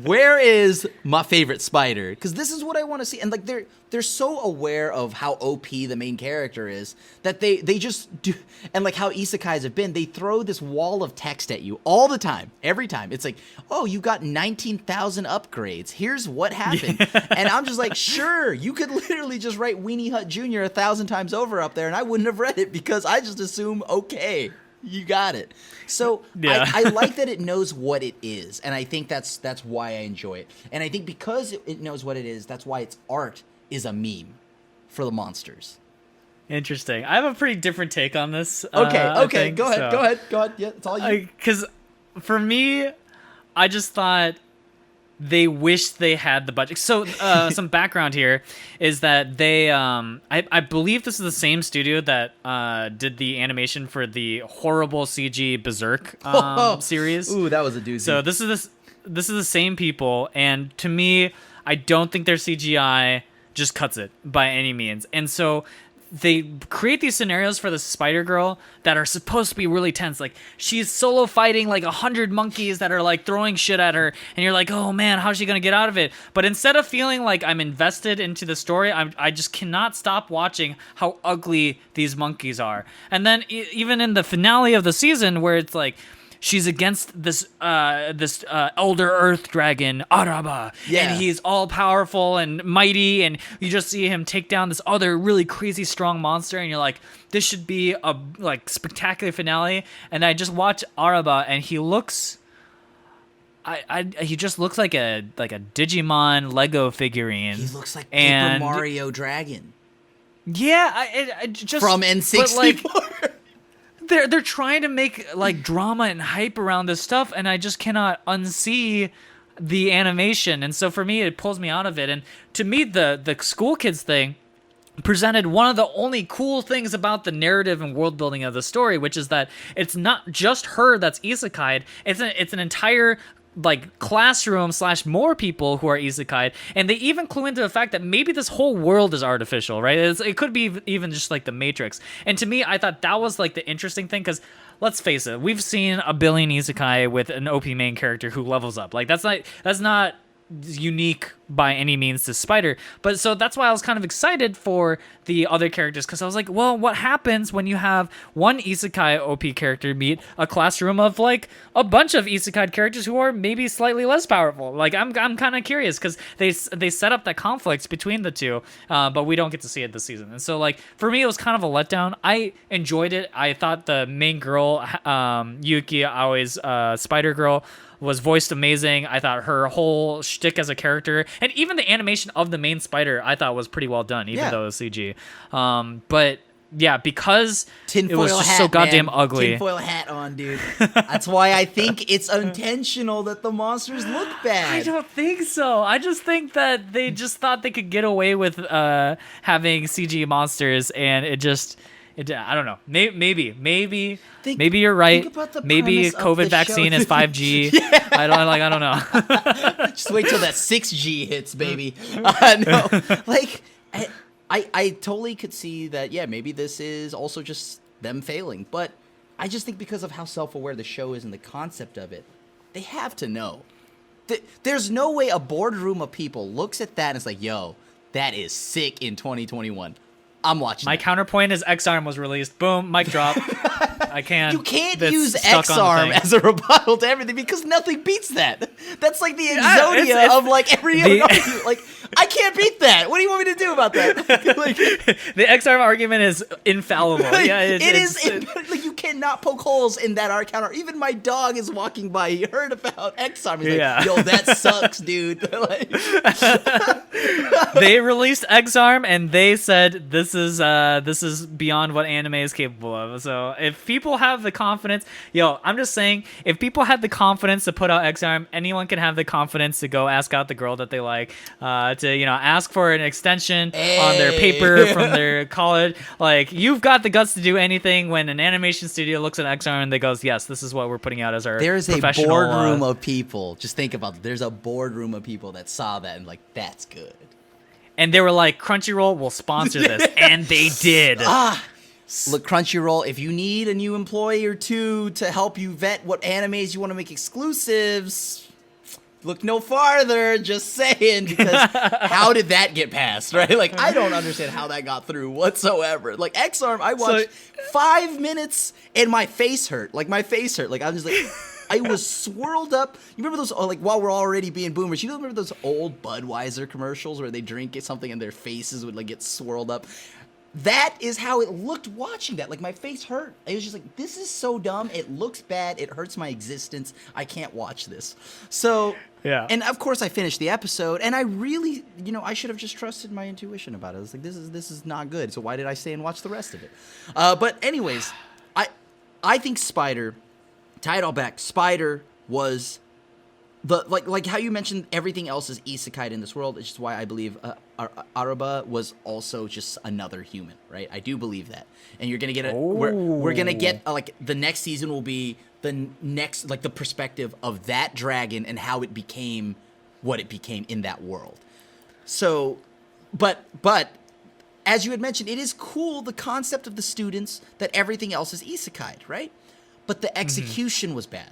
Where is my favorite spider? Because this is what I want to see. And like they're so aware of how OP the main character is that they just do. And like how isekais have been, they throw this wall of text at you all the time, every time. It's like, oh, you got 19,000 upgrades. Here's what happened. And I'm just like, sure, you could literally just write Weenie Hut Jr. 1,000 times over up there, and I wouldn't have read it because I just assume, okay. You got it. So yeah. I like that it knows what it is, and I think that's why I enjoy it. And I think because it knows what it is, that's why its art is a meme for the monsters. Interesting. I have a pretty different take on this. Okay. Go ahead. Yeah, it's all you. Because for me, I just thought they wish they had the budget. So some background here is that they, I believe this is the same studio that did the animation for the horrible CG Berserk series. Ooh, that was a doozy. So this is the same people, and to me, I don't think their CGI just cuts it by any means. And so they create these scenarios for the Spider Girl that are supposed to be really tense. Like, she's solo fighting like 100 monkeys that are like throwing shit at her, and you're like, oh man, how's she gonna get out of it? But instead of feeling like I'm invested into the story, I just cannot stop watching how ugly these monkeys are. And then even in the finale of the season, where it's like, she's against this elder earth dragon, Araba. Yeah. And he's all powerful and mighty, and you just see him take down this other really crazy strong monster, and you're like, this should be a like spectacular finale. And I just watch Araba, and he looks he just looks like a Digimon Lego figurine. He looks like Paper Mario Dragon. Yeah, I just from N64. They're trying to make like drama and hype around this stuff, and I just cannot unsee the animation. And so for me, it pulls me out of it. And to me, the school kids thing presented one of the only cool things about the narrative and world building of the story, which is that it's not just her that's isekai'd. It's an entire like classroom / more people who are isekai'd, and they even clue into the fact that maybe this whole world is artificial, right? It could be even just like the Matrix. And to me, I thought that was like the interesting thing, because let's face it, we've seen a billion isekai with an OP main character who levels up. Like that's not unique by any means to Spider. But so that's why I was kind of excited for the other characters, because I was like, well, what happens when you have one isekai OP character meet a classroom of like a bunch of isekai characters who are maybe slightly less powerful? Like I'm kind of curious, because they set up that conflict between the two, but we don't get to see it this season. And so like for me, it was kind of a letdown. I enjoyed it. I thought the main girl, Yuki Aoi's Spider Girl, was voiced amazing. I thought her whole shtick as a character, and even the animation of the main spider, I thought was pretty well done, even though it was CG. But yeah, because it was just so goddamn ugly. Tinfoil hat on, dude. That's why I think it's intentional that the monsters look bad. I don't think so. I just think that they just thought they could get away with having CG monsters, and I don't know. Maybe Think you're right. about the Maybe premise of COVID the vaccine show. is 5G. Yeah. I don't know. Just wait till that 6G hits, baby. No, like I totally could see that. Yeah, maybe this is also just them failing, but I just think because of how self-aware the show is and the concept of it, they have to know. There's no way a boardroom of people looks at that and is like, "Yo, that is sick in 2021. I'm watching." My counterpoint is X-Arm was released. Boom, mic drop. I can't. You can't That's use stuck on the X-Arm thing. as a rebuttal to everything because nothing beats that. That's like the Exodia of like every other argument. Like, I can't beat that. What do you want me to do about that? Like, The X-Arm argument is infallible. Yeah, it's like you cannot poke holes in that art counter. Even my dog is walking by. He heard about X-Arm. He's like, "Yo, that sucks, dude." Like, they released X-Arm and they said this is beyond what anime is capable of. So if people have the confidence, I'm just saying, if people have the confidence to put out X-Arm, anyone can have the confidence to go ask out the girl that they like, to ask for an extension on their paper from their college. Like, you've got the guts to do anything when an animation studio looks at X-Arm and they goes, yes, this is what we're putting out as our there's a professional, boardroom of people. Just think about it. There's a boardroom of people that saw that and like, that's good. And they were like, Crunchyroll will sponsor this. And they did. Look, Crunchyroll, if you need a new employee or two to help you vet what animes you want to make exclusives, look no farther, just saying, because how did that get passed, right? Like, I don't understand how that got through whatsoever. Like, X-Arm, I watched 5 minutes and my face hurt. Like, I'm just like... I was swirled up. You remember those, like, while we're already being boomers, you remember those old Budweiser commercials where they drink something and their faces would, like, get swirled up? That is how it looked watching that. Like, my face hurt. It was just like, this is so dumb. It looks bad. It hurts my existence. I can't watch this. So, yeah. And, of course, I finished the episode, and I really, I should have just trusted my intuition about it. I was like, this is not good. So why did I stay and watch the rest of it? But anyways, I think Spider... Tie it all back. Spider was the like how you mentioned everything else is isekai in this world, which is why I believe Aruba was also just another human, right? I do believe that, and you're gonna get we're gonna get like the next season will be the next like the perspective of that dragon and how it became what it became in that world. So, but as you had mentioned, it is cool the concept of the students that everything else is isekai, right? But the execution was bad.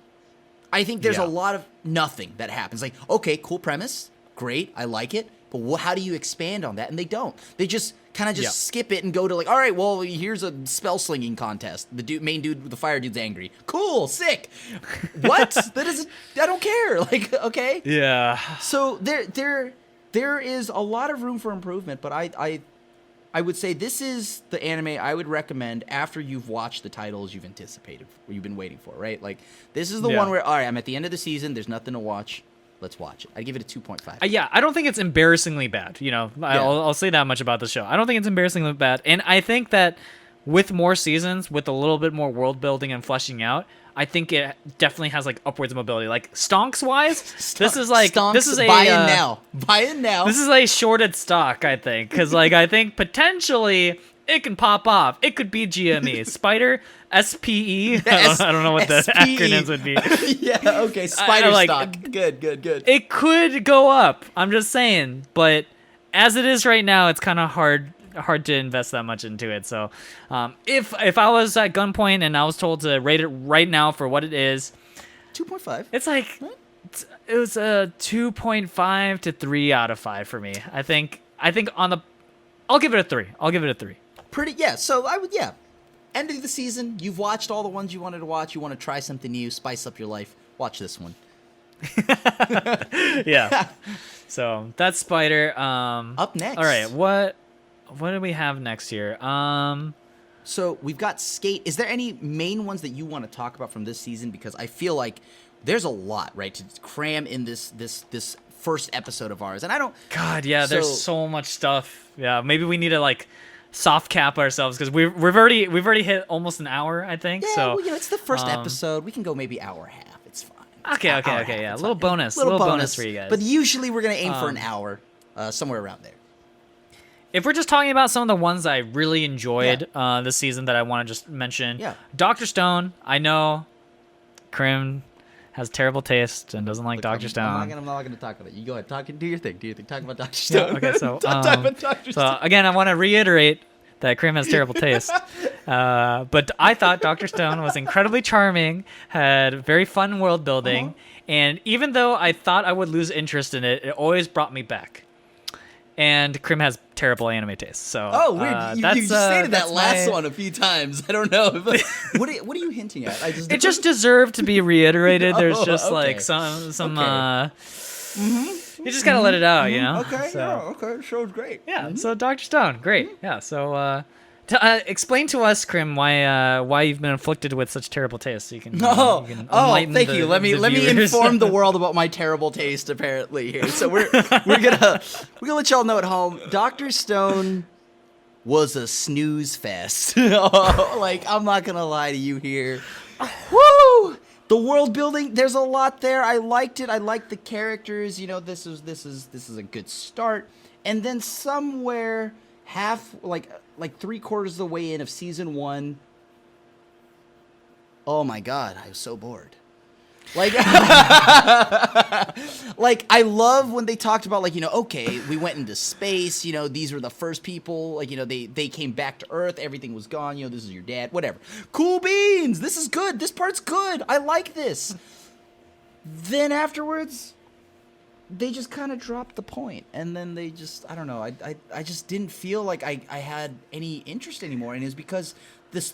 I think there's a lot of nothing that happens. Like, okay, cool premise, great, I like it, but how do you expand on that? And they don't. They just kind of just skip it and go to like, all right, well, here's a spell slinging contest. The main dude, the fire dude's angry. Cool, sick. What? I don't care. Like, okay. Yeah. So there is a lot of room for improvement, but I would say this is the anime I would recommend after you've watched the titles you've anticipated, or you've been waiting for, right? Like, this is the one where, all right, I'm at the end of the season, there's nothing to watch, let's watch it. I'd give it a 2.5. I don't think it's embarrassingly bad, I'll say that much about the show. I don't think it's embarrassingly bad, and I think that with more seasons, with a little bit more world building and fleshing out, I think it definitely has like upwards mobility. Like stonks wise, this is a buy in now. This is a shorted stock, I think, because like I think potentially it can pop off. It could be GME Spider SPE. I don't know what the acronyms would be. Yeah, okay, Spider stock. Good. It could go up. I'm just saying, but as it is right now, it's kind of hard to invest that much into it. So if I was at gunpoint and I was told to rate it right now for what it is, 2.5. it's like it was a 2.5 to 3 out of 5 for me. I think I'll give it a 3. Pretty, yeah. So end of the season, you've watched all the ones you wanted to watch. You want to try something new, spice up your life, watch this one. Yeah. So that's Spider. Up next. All right, what do we have next here? So we've got Sk8. Is there any main ones that you want to talk about from this season? Because I feel like there's a lot, right, to cram in this first episode of ours, and I don't. God, yeah, there's so much stuff. Yeah, maybe we need to like soft cap ourselves because we've already hit almost an hour, I think. Yeah, so well, it's the first episode. We can go maybe hour and a half. It's fine. Okay, yeah, a little bonus for you guys. But usually we're gonna aim for an hour, somewhere around there. if we're just talking about some of the ones that I really enjoyed this season that I want to just mention, Dr. Stone. I know Crim has terrible taste and doesn't like Dr. Stone. I'm not gonna talk about it. You go ahead, do your thing. Talk about Dr. Stone. Okay, so talk about Dr. Stone. So again, I want to reiterate that Crim has terrible taste. But I thought Dr. Stone was incredibly charming, had very fun world building, and even though I thought I would lose interest in it, it always brought me back. And Crim has terrible anime taste. So weird. You stated that last one a few times. I don't know. What are you hinting at? It just deserved to be reiterated. There's just like some you just gotta let it out, you know. Okay. Okay. Show's great. Yeah. So Dr. Stone, great. Yeah. So explain to us, Crim, why you've been afflicted with such terrible taste. So you can. Thank you. Let me inform the world about my terrible taste. Apparently, here. So we're gonna let y'all know at home. Dr. Stone was a snooze fest. Like, I'm not gonna lie to you here. Woo! The world building, there's a lot there. I liked it. I liked the characters. You know, this is a good start. And then somewhere like 3/4 of the way in of season 1, oh my god, I was so bored. Like, like, I love when they talked about, like, you know, okay, we went into space, you know, these were the first people, like, you know, they came back to Earth, everything was gone, you know, this is your dad, whatever. Cool beans, this is good, this part's good, I like this. Then afterwards, they just kind of dropped the point, and then they just, I don't know, I just didn't feel like I had any interest anymore, and it's because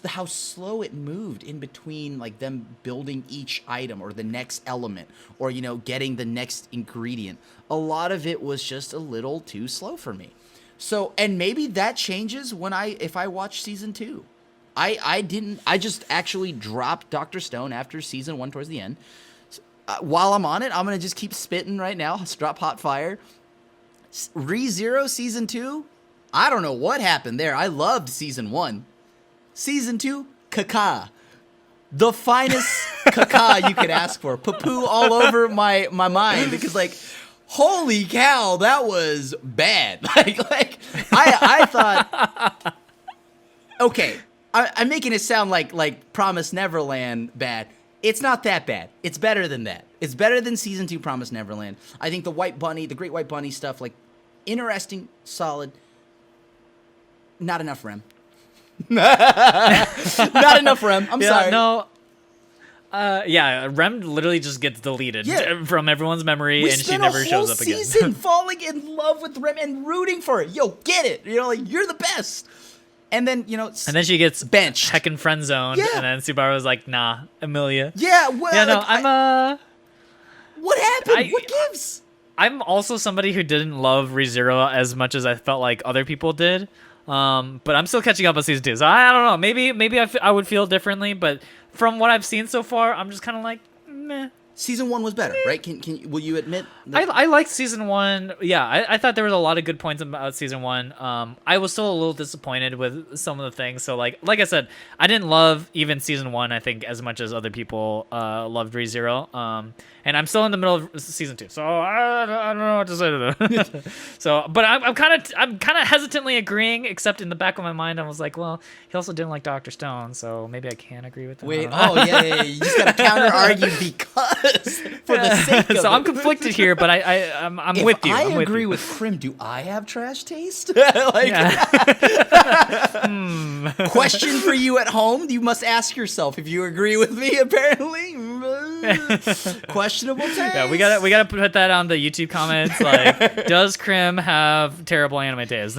how slow it moved in between, like, them building each item or the next element or, you know, getting the next ingredient. A lot of it was just a little too slow for me. So, and maybe that changes if I watch season 2. I just actually dropped Dr. Stone after season 1 towards the end. While I'm on it, I'm going to just keep spitting right now. Let's drop hot fire. ReZero season 2, I don't know what happened there. I loved season 1. Season 2, caca. The finest caca you could ask for. Poo all over my mind because, like, holy cow, that was bad. Like I thought, okay, I'm making it sound like Promised Neverland bad. It's not that bad. It's better than that. It's better than season 2 Promised Neverland. I think the Great White Bunny stuff, like, interesting, solid. Not enough Rem. Not enough Rem. I'm sorry. No. Rem literally just gets deleted from everyone's memory, and she never shows up again. Season falling in love with Rem and rooting for it. Yo, get it. You know, like, you're the best. And then, you know, and then she gets benched, heckin' friend zoned, and then Subaru was like, "Nah, Emilia." Yeah. Well, yeah. No, like, what happened? What gives? I'm also somebody who didn't love ReZero as much as I felt like other people did. But I'm still catching up on season 2, so I don't know. Maybe I would feel differently, but from what I've seen so far, I'm just kind of like, meh. Season 1 was better, right? Will you admit? I liked season 1. Yeah, I thought there was a lot of good points about season 1. I was still a little disappointed with some of the things. So like I said, I didn't love even season 1, I think, as much as other people loved ReZero. And I'm still in the middle of season 2, so I don't know what to say to that. So, but I'm kind of hesitantly agreeing, except in the back of my mind, I was like, well, he also didn't like Dr. Stone, so maybe I can agree with that. Wait, yeah. You just gotta counter argue because for the sake of so I'm conflicted here, but I'm with you. I agree with Crim. Do I have trash taste? Question for you at home: you must ask yourself if you agree with me. Apparently, questionable taste. Yeah, we gotta put that on the YouTube comments. Like, does Crim have terrible anime taste?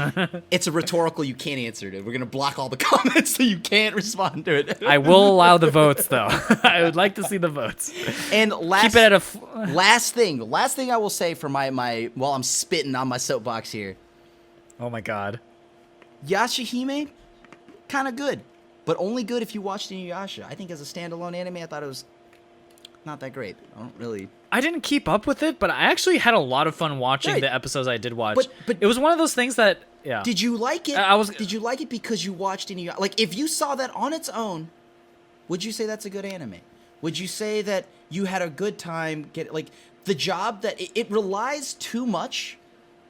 It's a rhetorical. You can't answer it. We're gonna block all the comments so you can't respond to it. I will allow the votes, though. I would like to see the votes. And keep it at last thing I will say for my while I'm spitting on my soapbox here. Oh my god. Yashahime, kind of good, but only good if you watched Inuyasha. I think as a standalone anime, I thought it was not that great. I didn't keep up with it, but I actually had a lot of fun watching the episodes I did watch. But it was one of those things that, yeah. Did you like it? Did you like it because you watched Inuyasha? Like, if you saw that on its own, would you say that's a good anime? Would you say that you had a good time the job that it relies too much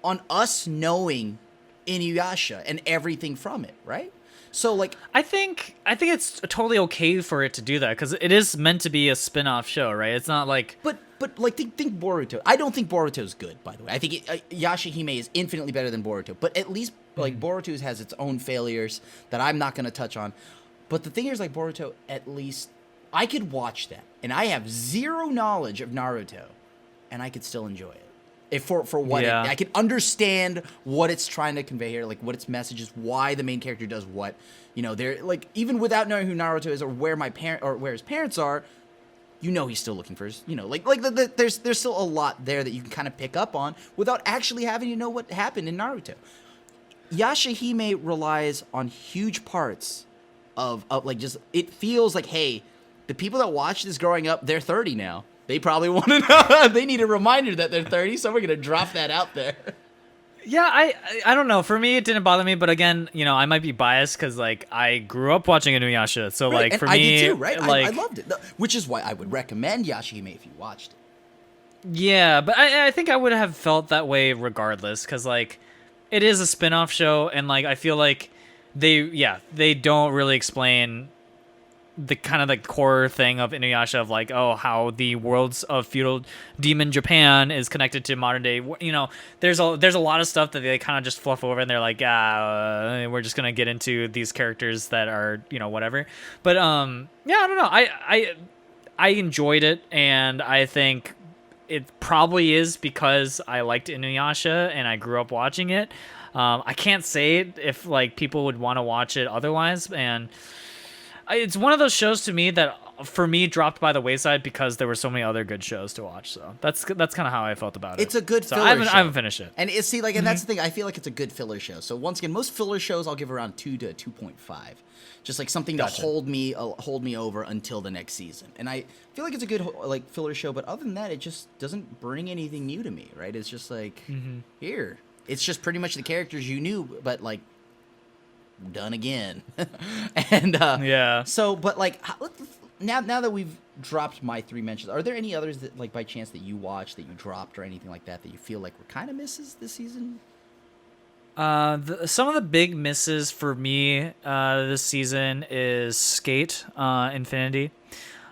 on us knowing Inuyasha and everything from it, right? So like I think it's totally okay for it to do that because it is meant to be a spin-off show, right? It's not like but like think Boruto. I don't think Boruto is good, by the way. I think Yashahime is infinitely better than Boruto, but at least like Boruto has its own failures that I'm not going to touch on. But the thing is, like Boruto, at least I could watch that, and I have zero knowledge of Naruto, and I could still enjoy it. If for what I can understand what it's trying to convey here, like what its message is, why the main character does what. You know, they're like even without knowing who Naruto is or where his parents are, you know he's still looking for his, you know, there's still a lot there that you can kind of pick up on without actually having to know what happened in Naruto. Yashahime relies on huge parts of like just it feels like, hey, the people that watched this growing up, they're 30 now. They probably want to know. They need a reminder that they're 30, so we're gonna drop that out there. Yeah, I don't know. For me, it didn't bother me, but again, you know, I might be biased because like I grew up watching Inuyasha, so right, like for I me, did too, right? Like, I loved it, which is why I would recommend Yashahime if you watched it. Yeah, but I think I would have felt that way regardless because like it is a spin-off show, and like I feel like they don't really explain the kind of the core thing of Inuyasha of like, oh, how the worlds of feudal demon Japan is connected to modern day. You know, there's a lot of stuff that they kind of just fluff over, and they're like, we're just gonna get into these characters that are, you know, whatever. But yeah, I don't know. I enjoyed it, and I think it probably is because I liked Inuyasha and I grew up watching it. I can't say if like people would want to watch it otherwise, and it's one of those shows to me that for me dropped by the wayside because there were so many other good shows to watch. So that's kind of how I felt about it. It's a good filler show. I haven't finished it. And see, like, and that's the thing. I feel like it's a good filler show. So once again, most filler shows I'll give around 2 to 2.5, just like something to hold me over until the next season. And I feel like it's a good like filler show. But other than that, it just doesn't bring anything new to me. Right? It's just like here. It's just pretty much the characters you knew, but like done again. And yeah. So, but like now that we've dropped my 3 mentions, are there any others that like by chance that you watched that you dropped or anything like that you feel like were kind of misses this season? Some of the big misses for me this season is Sk8 Infinity.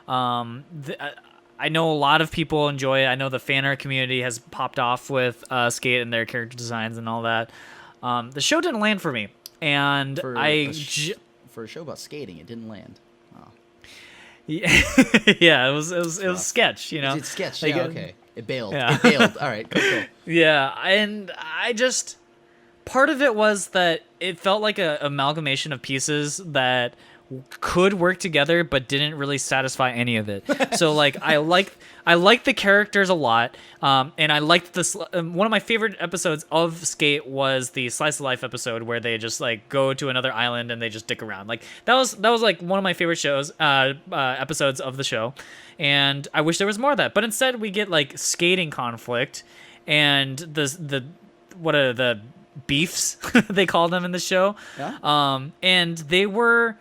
I know a lot of people enjoy it. I know the fan art community has popped off with Sk8 and their character designs and all that. The show didn't land for me. And for a show about skating, it didn't land. Oh. Yeah, it was sketch, you know. It's sketch. Like, yeah, okay. It bailed. Yeah. It bailed. All right, cool. Yeah, and I just part of it was that it felt like a amalgamation of pieces that could work together but didn't really satisfy any of it. So like I liked the characters a lot, and I liked this. One of my favorite episodes of Sk8 was the slice of life episode where they just like go to another island and they just dick around. Like that was like one of my favorite shows episodes of the show, and I wish there was more of that. But instead we get like skating conflict and the beefs they call them in the show. Yeah. And they were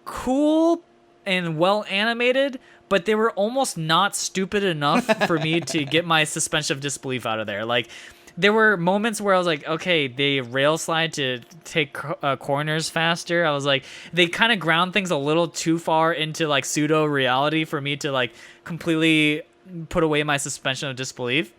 cool and well animated, but they were almost not stupid enough for me to get my suspension of disbelief out of there. Like there were moments where I was like, okay, they rail slide to take corners faster. I was like, they kind of ground things a little too far into like pseudo reality for me to like completely put away my suspension of disbelief.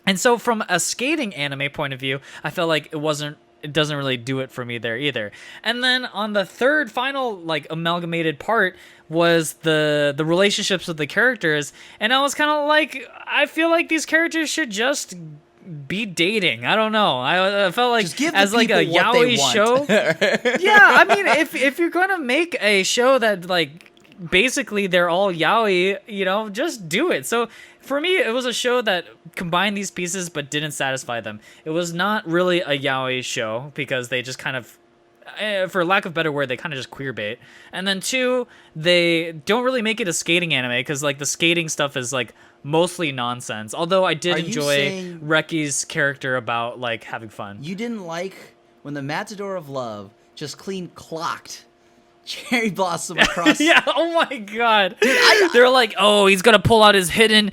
And so from a skating anime point of view, I felt like it doesn't really do it for me there either. And then on the third final like amalgamated part was the relationships with the characters, and I was kind of like, I feel like these characters should just be dating. I don't know. I felt like as like a yaoi show. Yeah, I mean, if you're gonna make a show that like basically they're all yaoi, you know, just do it. So for me, it was a show that combined these pieces but didn't satisfy them. It was not really a yaoi show because they just kind of, for lack of a better word, they kind of just queerbait. And then 2, they don't really make it a skating anime because like the skating stuff is like mostly nonsense. Although I did enjoy Reki's character about like having fun. You didn't like when the Matador of Love just clean clocked Cherry Blossom across. Yeah, oh my god. Dude, they're like, oh, he's gonna pull out his hidden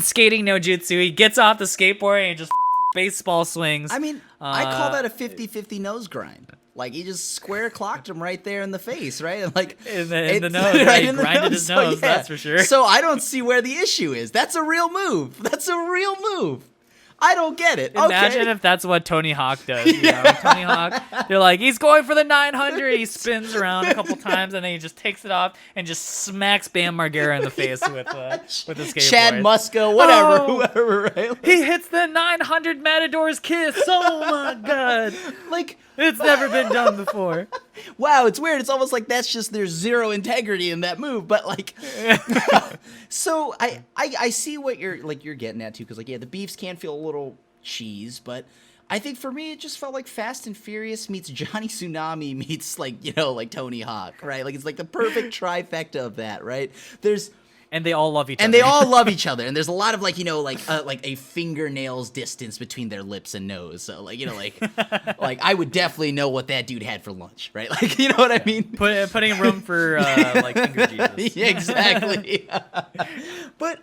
skating no jutsu. He gets off the skateboard and just baseball swings. I mean, I call that a 50-50 nose grind. Like, he just square clocked him right there in the face, right? And like in the nose, right? He grinded his nose, so, yeah. that's for sure. So I don't see where the issue is. That's a real move. I don't get it. Imagine if that's what Tony Hawk does. You know? Tony Hawk, they're like, he's going for the 900. He spins around a couple times, and then he just takes it off and just smacks Bam Margera in the face with a skateboard. Chad Muska, whatever, whoever, right? He hits the 900 Matador's kiss. Oh my god! Like, it's never been done before. Wow, it's weird. It's almost like that's just there's zero integrity in that move. But like, so I see what you're getting at too, because like, yeah, the beefs can feel a little cheese, but I think for me it just felt like Fast and Furious meets Johnny Tsunami meets like Tony Hawk, right? Like, it's like the perfect trifecta of that, right? And they all love each other. And they all love each other. And there's a lot of like a fingernail's distance between their lips and nose. So like, like I would definitely know what that dude had for lunch, right? Like, you know what I mean? Putting room for like finger Jesus. Yeah, exactly. But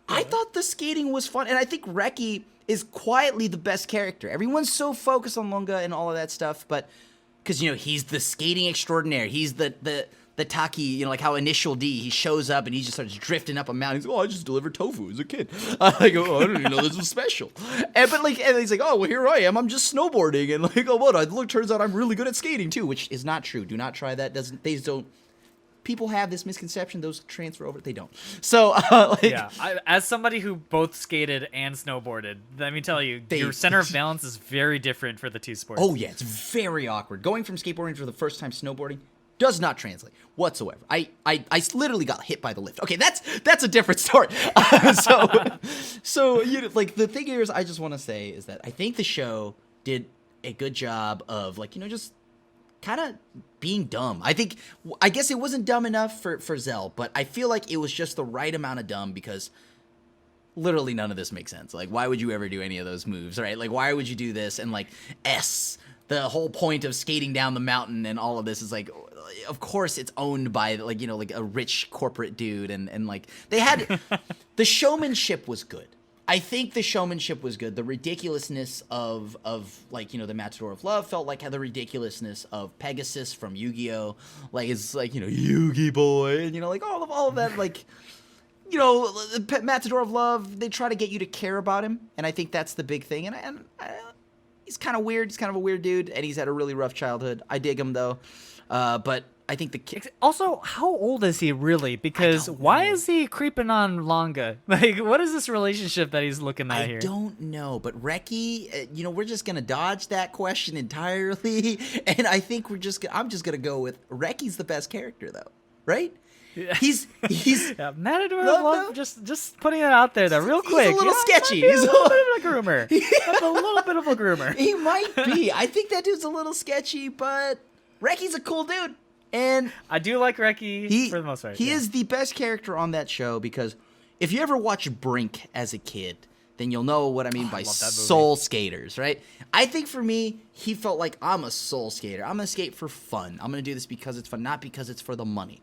I thought the skating was fun. And I think Reki is quietly the best character. Everyone's so focused on Lunga and all of that stuff. But because, he's the skating extraordinaire. He's the Taki, like how Initial D, he shows up and he just starts drifting up a mountain. He's like, I just delivered tofu as a kid. I go, I don't even know this was special. And he's like, oh, well, here I am. I'm just snowboarding. And like, oh, what? Look, turns out I'm really good at skating too, which is not true. Do not try that. People have this misconception. Those transfer over. They don't. So, as somebody who both skated and snowboarded, let me tell you, your center of balance is very different for the two sports. Oh yeah, it's very awkward. Going from skateboarding for the first time snowboarding does not translate whatsoever. I literally got hit by the lift. Okay, that's a different story. So like the thing here is, I just want to say is that I think the show did a good job of like just kind of being dumb. I guess it wasn't dumb enough for Xell, but I feel like it was just the right amount of dumb, because literally none of this makes sense. Like, why would you ever do any of those moves, right? Like, why would you do this? And like the whole point of skating down the mountain and all of this is like, of course it's owned by like a rich corporate dude, and like they had the showmanship was good. I think the showmanship was good. The ridiculousness of like the Matador of Love felt like the ridiculousness of Pegasus from Yu-Gi-Oh. Like, it's like Yu-Gi boy, and like all of that, like Matador of Love, they try to get you to care about him, and I think that's the big thing. And he's kind of weird. He's kind of a weird dude, and he's had a really rough childhood. I dig him though, but I think the kid. Also, how old is he really? Because why is he creeping on Longa? Like, what is this relationship that he's looking at here? I don't know, but Reki, we're just gonna dodge that question entirely, and I think I'm just gonna go with Reki's the best character though, right? Yeah. He's yeah, Matador of Love, just putting it out there though, real quick. He's a little sketchy. He's a little bit of a groomer. That's a little bit of a groomer. He might be. I think that dude's a little sketchy, but Reki's a cool dude. And I do like Reki for the most part. He is the best character on that show, because if you ever watch Brink as a kid, then you'll know what I mean by soul skaters, right? I think for me, he felt like, I'm a soul skater. I'm going to skate for fun. I'm going to do this because it's fun, not because it's for the money.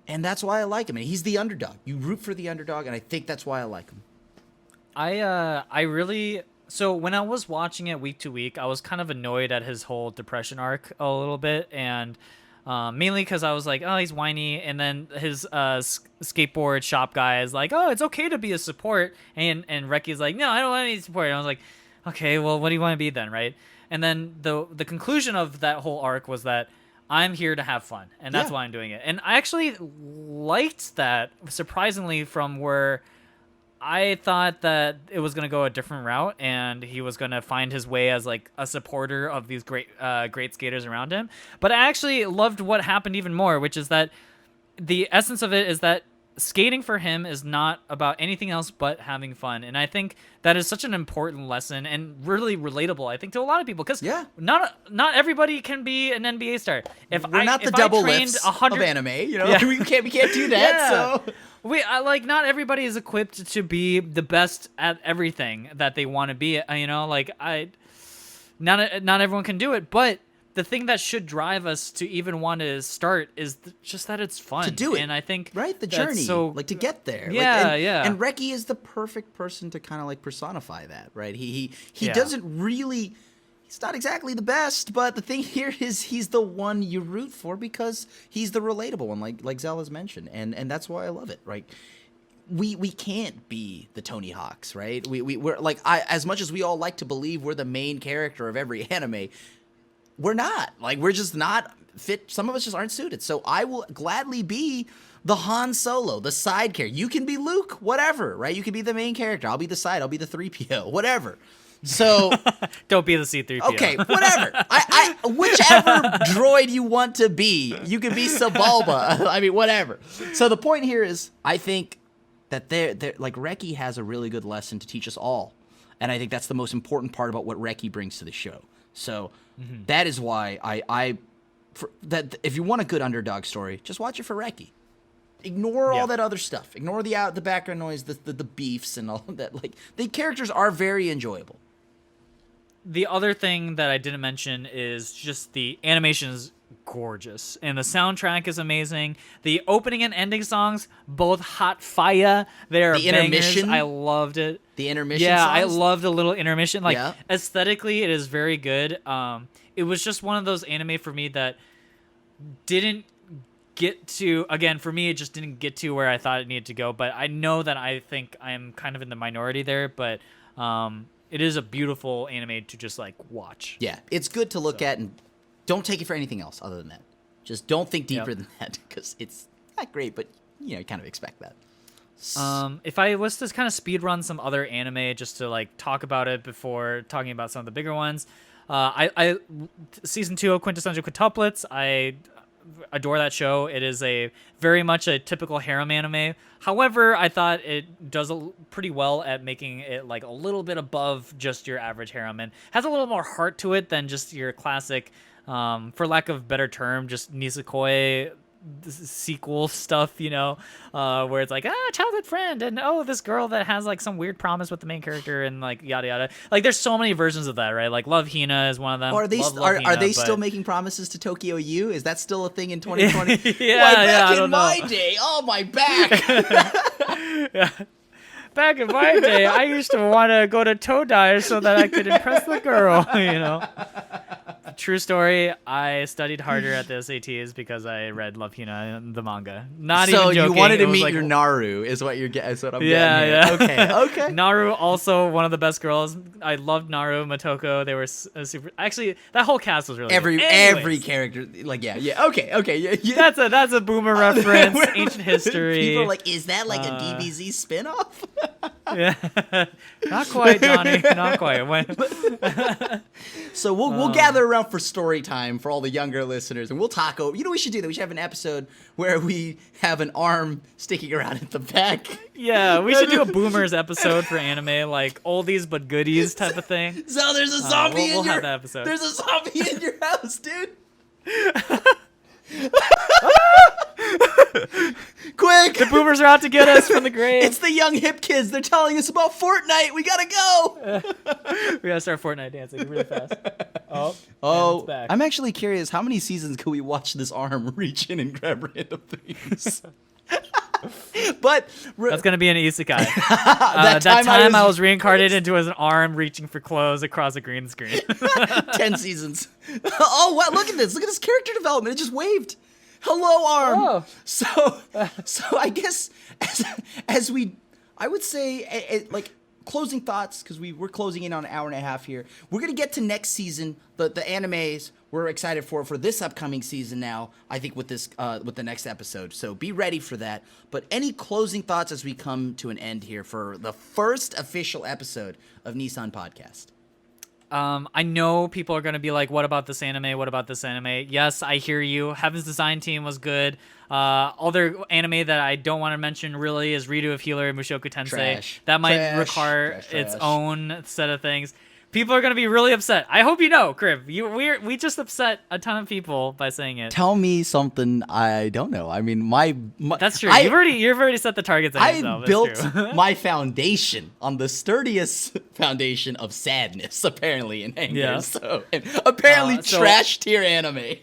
And that's why I like him. And he's the underdog. You root for the underdog, and I think that's why I like him. I really... So when I was watching it week to week, I was kind of annoyed at his whole depression arc a little bit, and mainly because I was like, oh, he's whiny, and then his skateboard shop guy is like, oh, it's okay to be a support, and Reki's like, no, I don't want any support. And I was like, okay, well, what do you want to be then, right? And then the conclusion of that whole arc was that I'm here to have fun, and that's why I'm doing it. And I actually liked that, surprisingly, from where I thought that it was going to go a different route, and he was going to find his way as like a supporter of these great skaters around him. But I actually loved what happened even more, which is that the essence of it is that skating for him is not about anything else but having fun. And I think that is such an important lesson and really relatable, I think, to a lot of people, because not everybody can be an NBA star. We're not the double lifts of anime, we can't do that. So not everybody is equipped to be the best at everything that they want to be. Not everyone can do it, but the thing that should drive us to even want to start is just that it's fun to do it. And I think right, the journey, so like to get there. Yeah, And Reki is the perfect person to kind of like personify that, right? He Yeah. doesn't really. He's not exactly the best, but the thing here is he's the one you root for because he's the relatable one, like Xell has mentioned, and that's why I love it. Right? We can't be the Tony Hawks, right? We're like as much as we all like to believe we're the main character of every anime, we're not. Like we're just not fit. Some of us just aren't suited. So I will gladly be the Han Solo, the side character. You can be Luke, whatever, right? You can be the main character. I'll be the side. I'll be the 3PO, whatever. So don't be the C-3PO. Okay, whatever. I whichever droid you want to be, you can be Sebulba. I mean, whatever. So the point here is, I think that they're like Reki has a really good lesson to teach us all, and I think that's the most important part about what Reki brings to the show. So that is why that if you want a good underdog story, just watch it for Reki. Ignore all that other stuff. Ignore the background noise, the beefs and all of that. Like the characters are very enjoyable. The other thing that I didn't mention is just the animation is gorgeous and the soundtrack is amazing. The opening and ending songs, both hot fire. They're the bangers. intermission. I loved it. The intermission. Yeah, songs? I loved the little intermission. Like Yeah. aesthetically, it is very good. It was just one of those anime for me that didn't get to, again, for me, it just didn't get to where I thought it needed to go. But I know that I think I'm kind of in the minority there. But it is a beautiful anime to just like watch. Yeah, it's good to look at, and don't take it for anything else other than that. Just don't think deeper than that because it's not great, but you kind of expect that. If I was to kind of speed run some other anime just to like talk about it before talking about some of the bigger ones, I season 2 of Quintessential Quintuplets, I adore that show. It is very much a typical harem anime. However, I thought it does pretty well at making it like a little bit above just your average harem and has a little more heart to it than just your classic, for lack of a better term, just nisekoi sequel stuff, where it's like childhood friend and this girl that has like some weird promise with the main character and like yada yada. Like there's so many versions of that, right? Like Love Hina is one of them. Or are they Love Hina, still making promises to Tokyo U? Is that still a thing in 2020? Back in my day, my back. Yeah. Back in my day, I used to want to go to Todai so that I could impress the girl, True story, I studied harder at the SATs because I read Love Hina, the manga. Not even joking. So you wanted to meet like, your Naru, is what I'm getting yeah. here. Okay. Naru, also one of the best girls. I loved Naru, Motoko. They were super. Actually, that whole cast was really good. Every character, like okay, yeah. That's a boomer reference, ancient history. People are like, is that like a DBZ spinoff? Yeah, not quite, Donnie. Not quite. So we'll gather around for story time for all the younger listeners, and we'll talk over. We should do that. We should have an episode where we have an arm sticking around at the back. Yeah, we should do a boomers episode for anime, like oldies but goodies type of thing. So there's a zombie we'll have that episode. There's a zombie in your house, dude. Quick! The boomers are out to get us from the grave. It's the young hip kids. They're telling us about Fortnite. We gotta go. We gotta start Fortnite dancing really fast. Oh, it's back. I'm actually curious. How many seasons could we watch this arm reach in and grab random things? But that's gonna be an isekai. That time I was reincarnated into an arm reaching for clothes across a green screen. 10 seasons. Oh, wow, look at this. Look at this character development. It just waved. Hello, arm. Oh. So I guess I would say like closing thoughts, because we're closing in on an hour and a half here. We're gonna get to next season, the animes we're excited for this upcoming season now, I think, with the next episode. So be ready for that. But any closing thoughts as we come to an end here for the first official episode of NiiSan Podcast? I know people are going to be like, what about this anime? What about this anime? Yes, I hear you. Heaven's Design Team was good. Other anime that I don't want to mention really is Redo of Healer and Mushoku Tensei. Trash. That might Trash. require Trash. its own set of things. People are gonna be really upset. I hope you know, Crim. We just upset a ton of people by saying it. Tell me something I don't know. I mean, my That's true. You've already set the targets. I built my foundation on the sturdiest foundation of sadness, apparently, in anger. Yeah. So, and apparently, trash tier anime.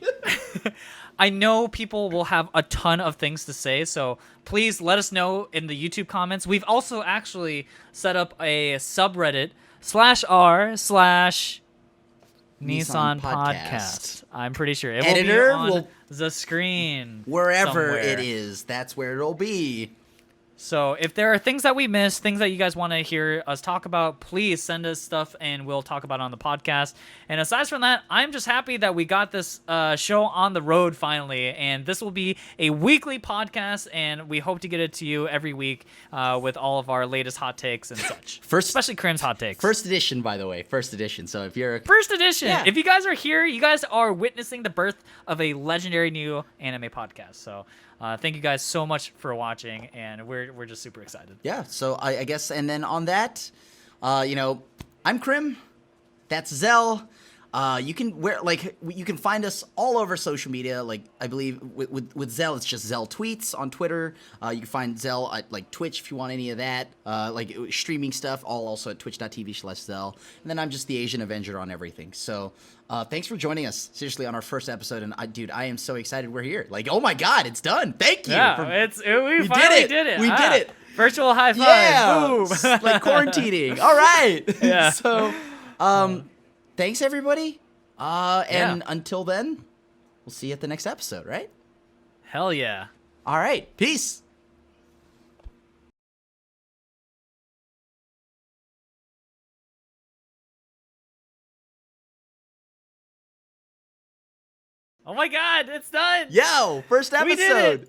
I know people will have a ton of things to say, so please let us know in the YouTube comments. We've also actually set up a subreddit /r/NiiSan podcast. I'm pretty sure it Editor will be on the screen wherever somewhere. it is. That's where it'll be. So if there are things that we missed, things that you guys want to hear us talk about, please send us stuff and we'll talk about it on the podcast. And aside from that, I'm just happy that we got this show on the road finally. And this will be a weekly podcast, and we hope to get it to you every week with all of our latest hot takes and such. Especially Crim's hot takes. First edition, by the way. First edition. So if you're... First edition. Yeah. If you guys are here, you guys are witnessing the birth of a legendary new anime podcast. So... thank you guys so much for watching, and we're just super excited. Yeah, so I guess, and then on that, I'm Crim. That's Xell. You can find us all over social media. Like, I believe with Xell, it's just Xell Tweets on Twitter. You can find Xell at like Twitch if you want any of that. Like streaming stuff, all also at twitch.tv/Xell. And then I'm just the Asian Avenger on everything. So thanks for joining us, seriously, on our first episode. And I am so excited we're here. Like, oh my God, it's done. Thank you. Yeah, we finally did it. We did it. Virtual high five. Yeah. Boom. Like quarantining. All right. Yeah. So, thanks everybody. And until then, we'll see you at the next episode, right? Hell yeah. All right. Peace. Oh my God, it's done. Yo, first episode. We did it.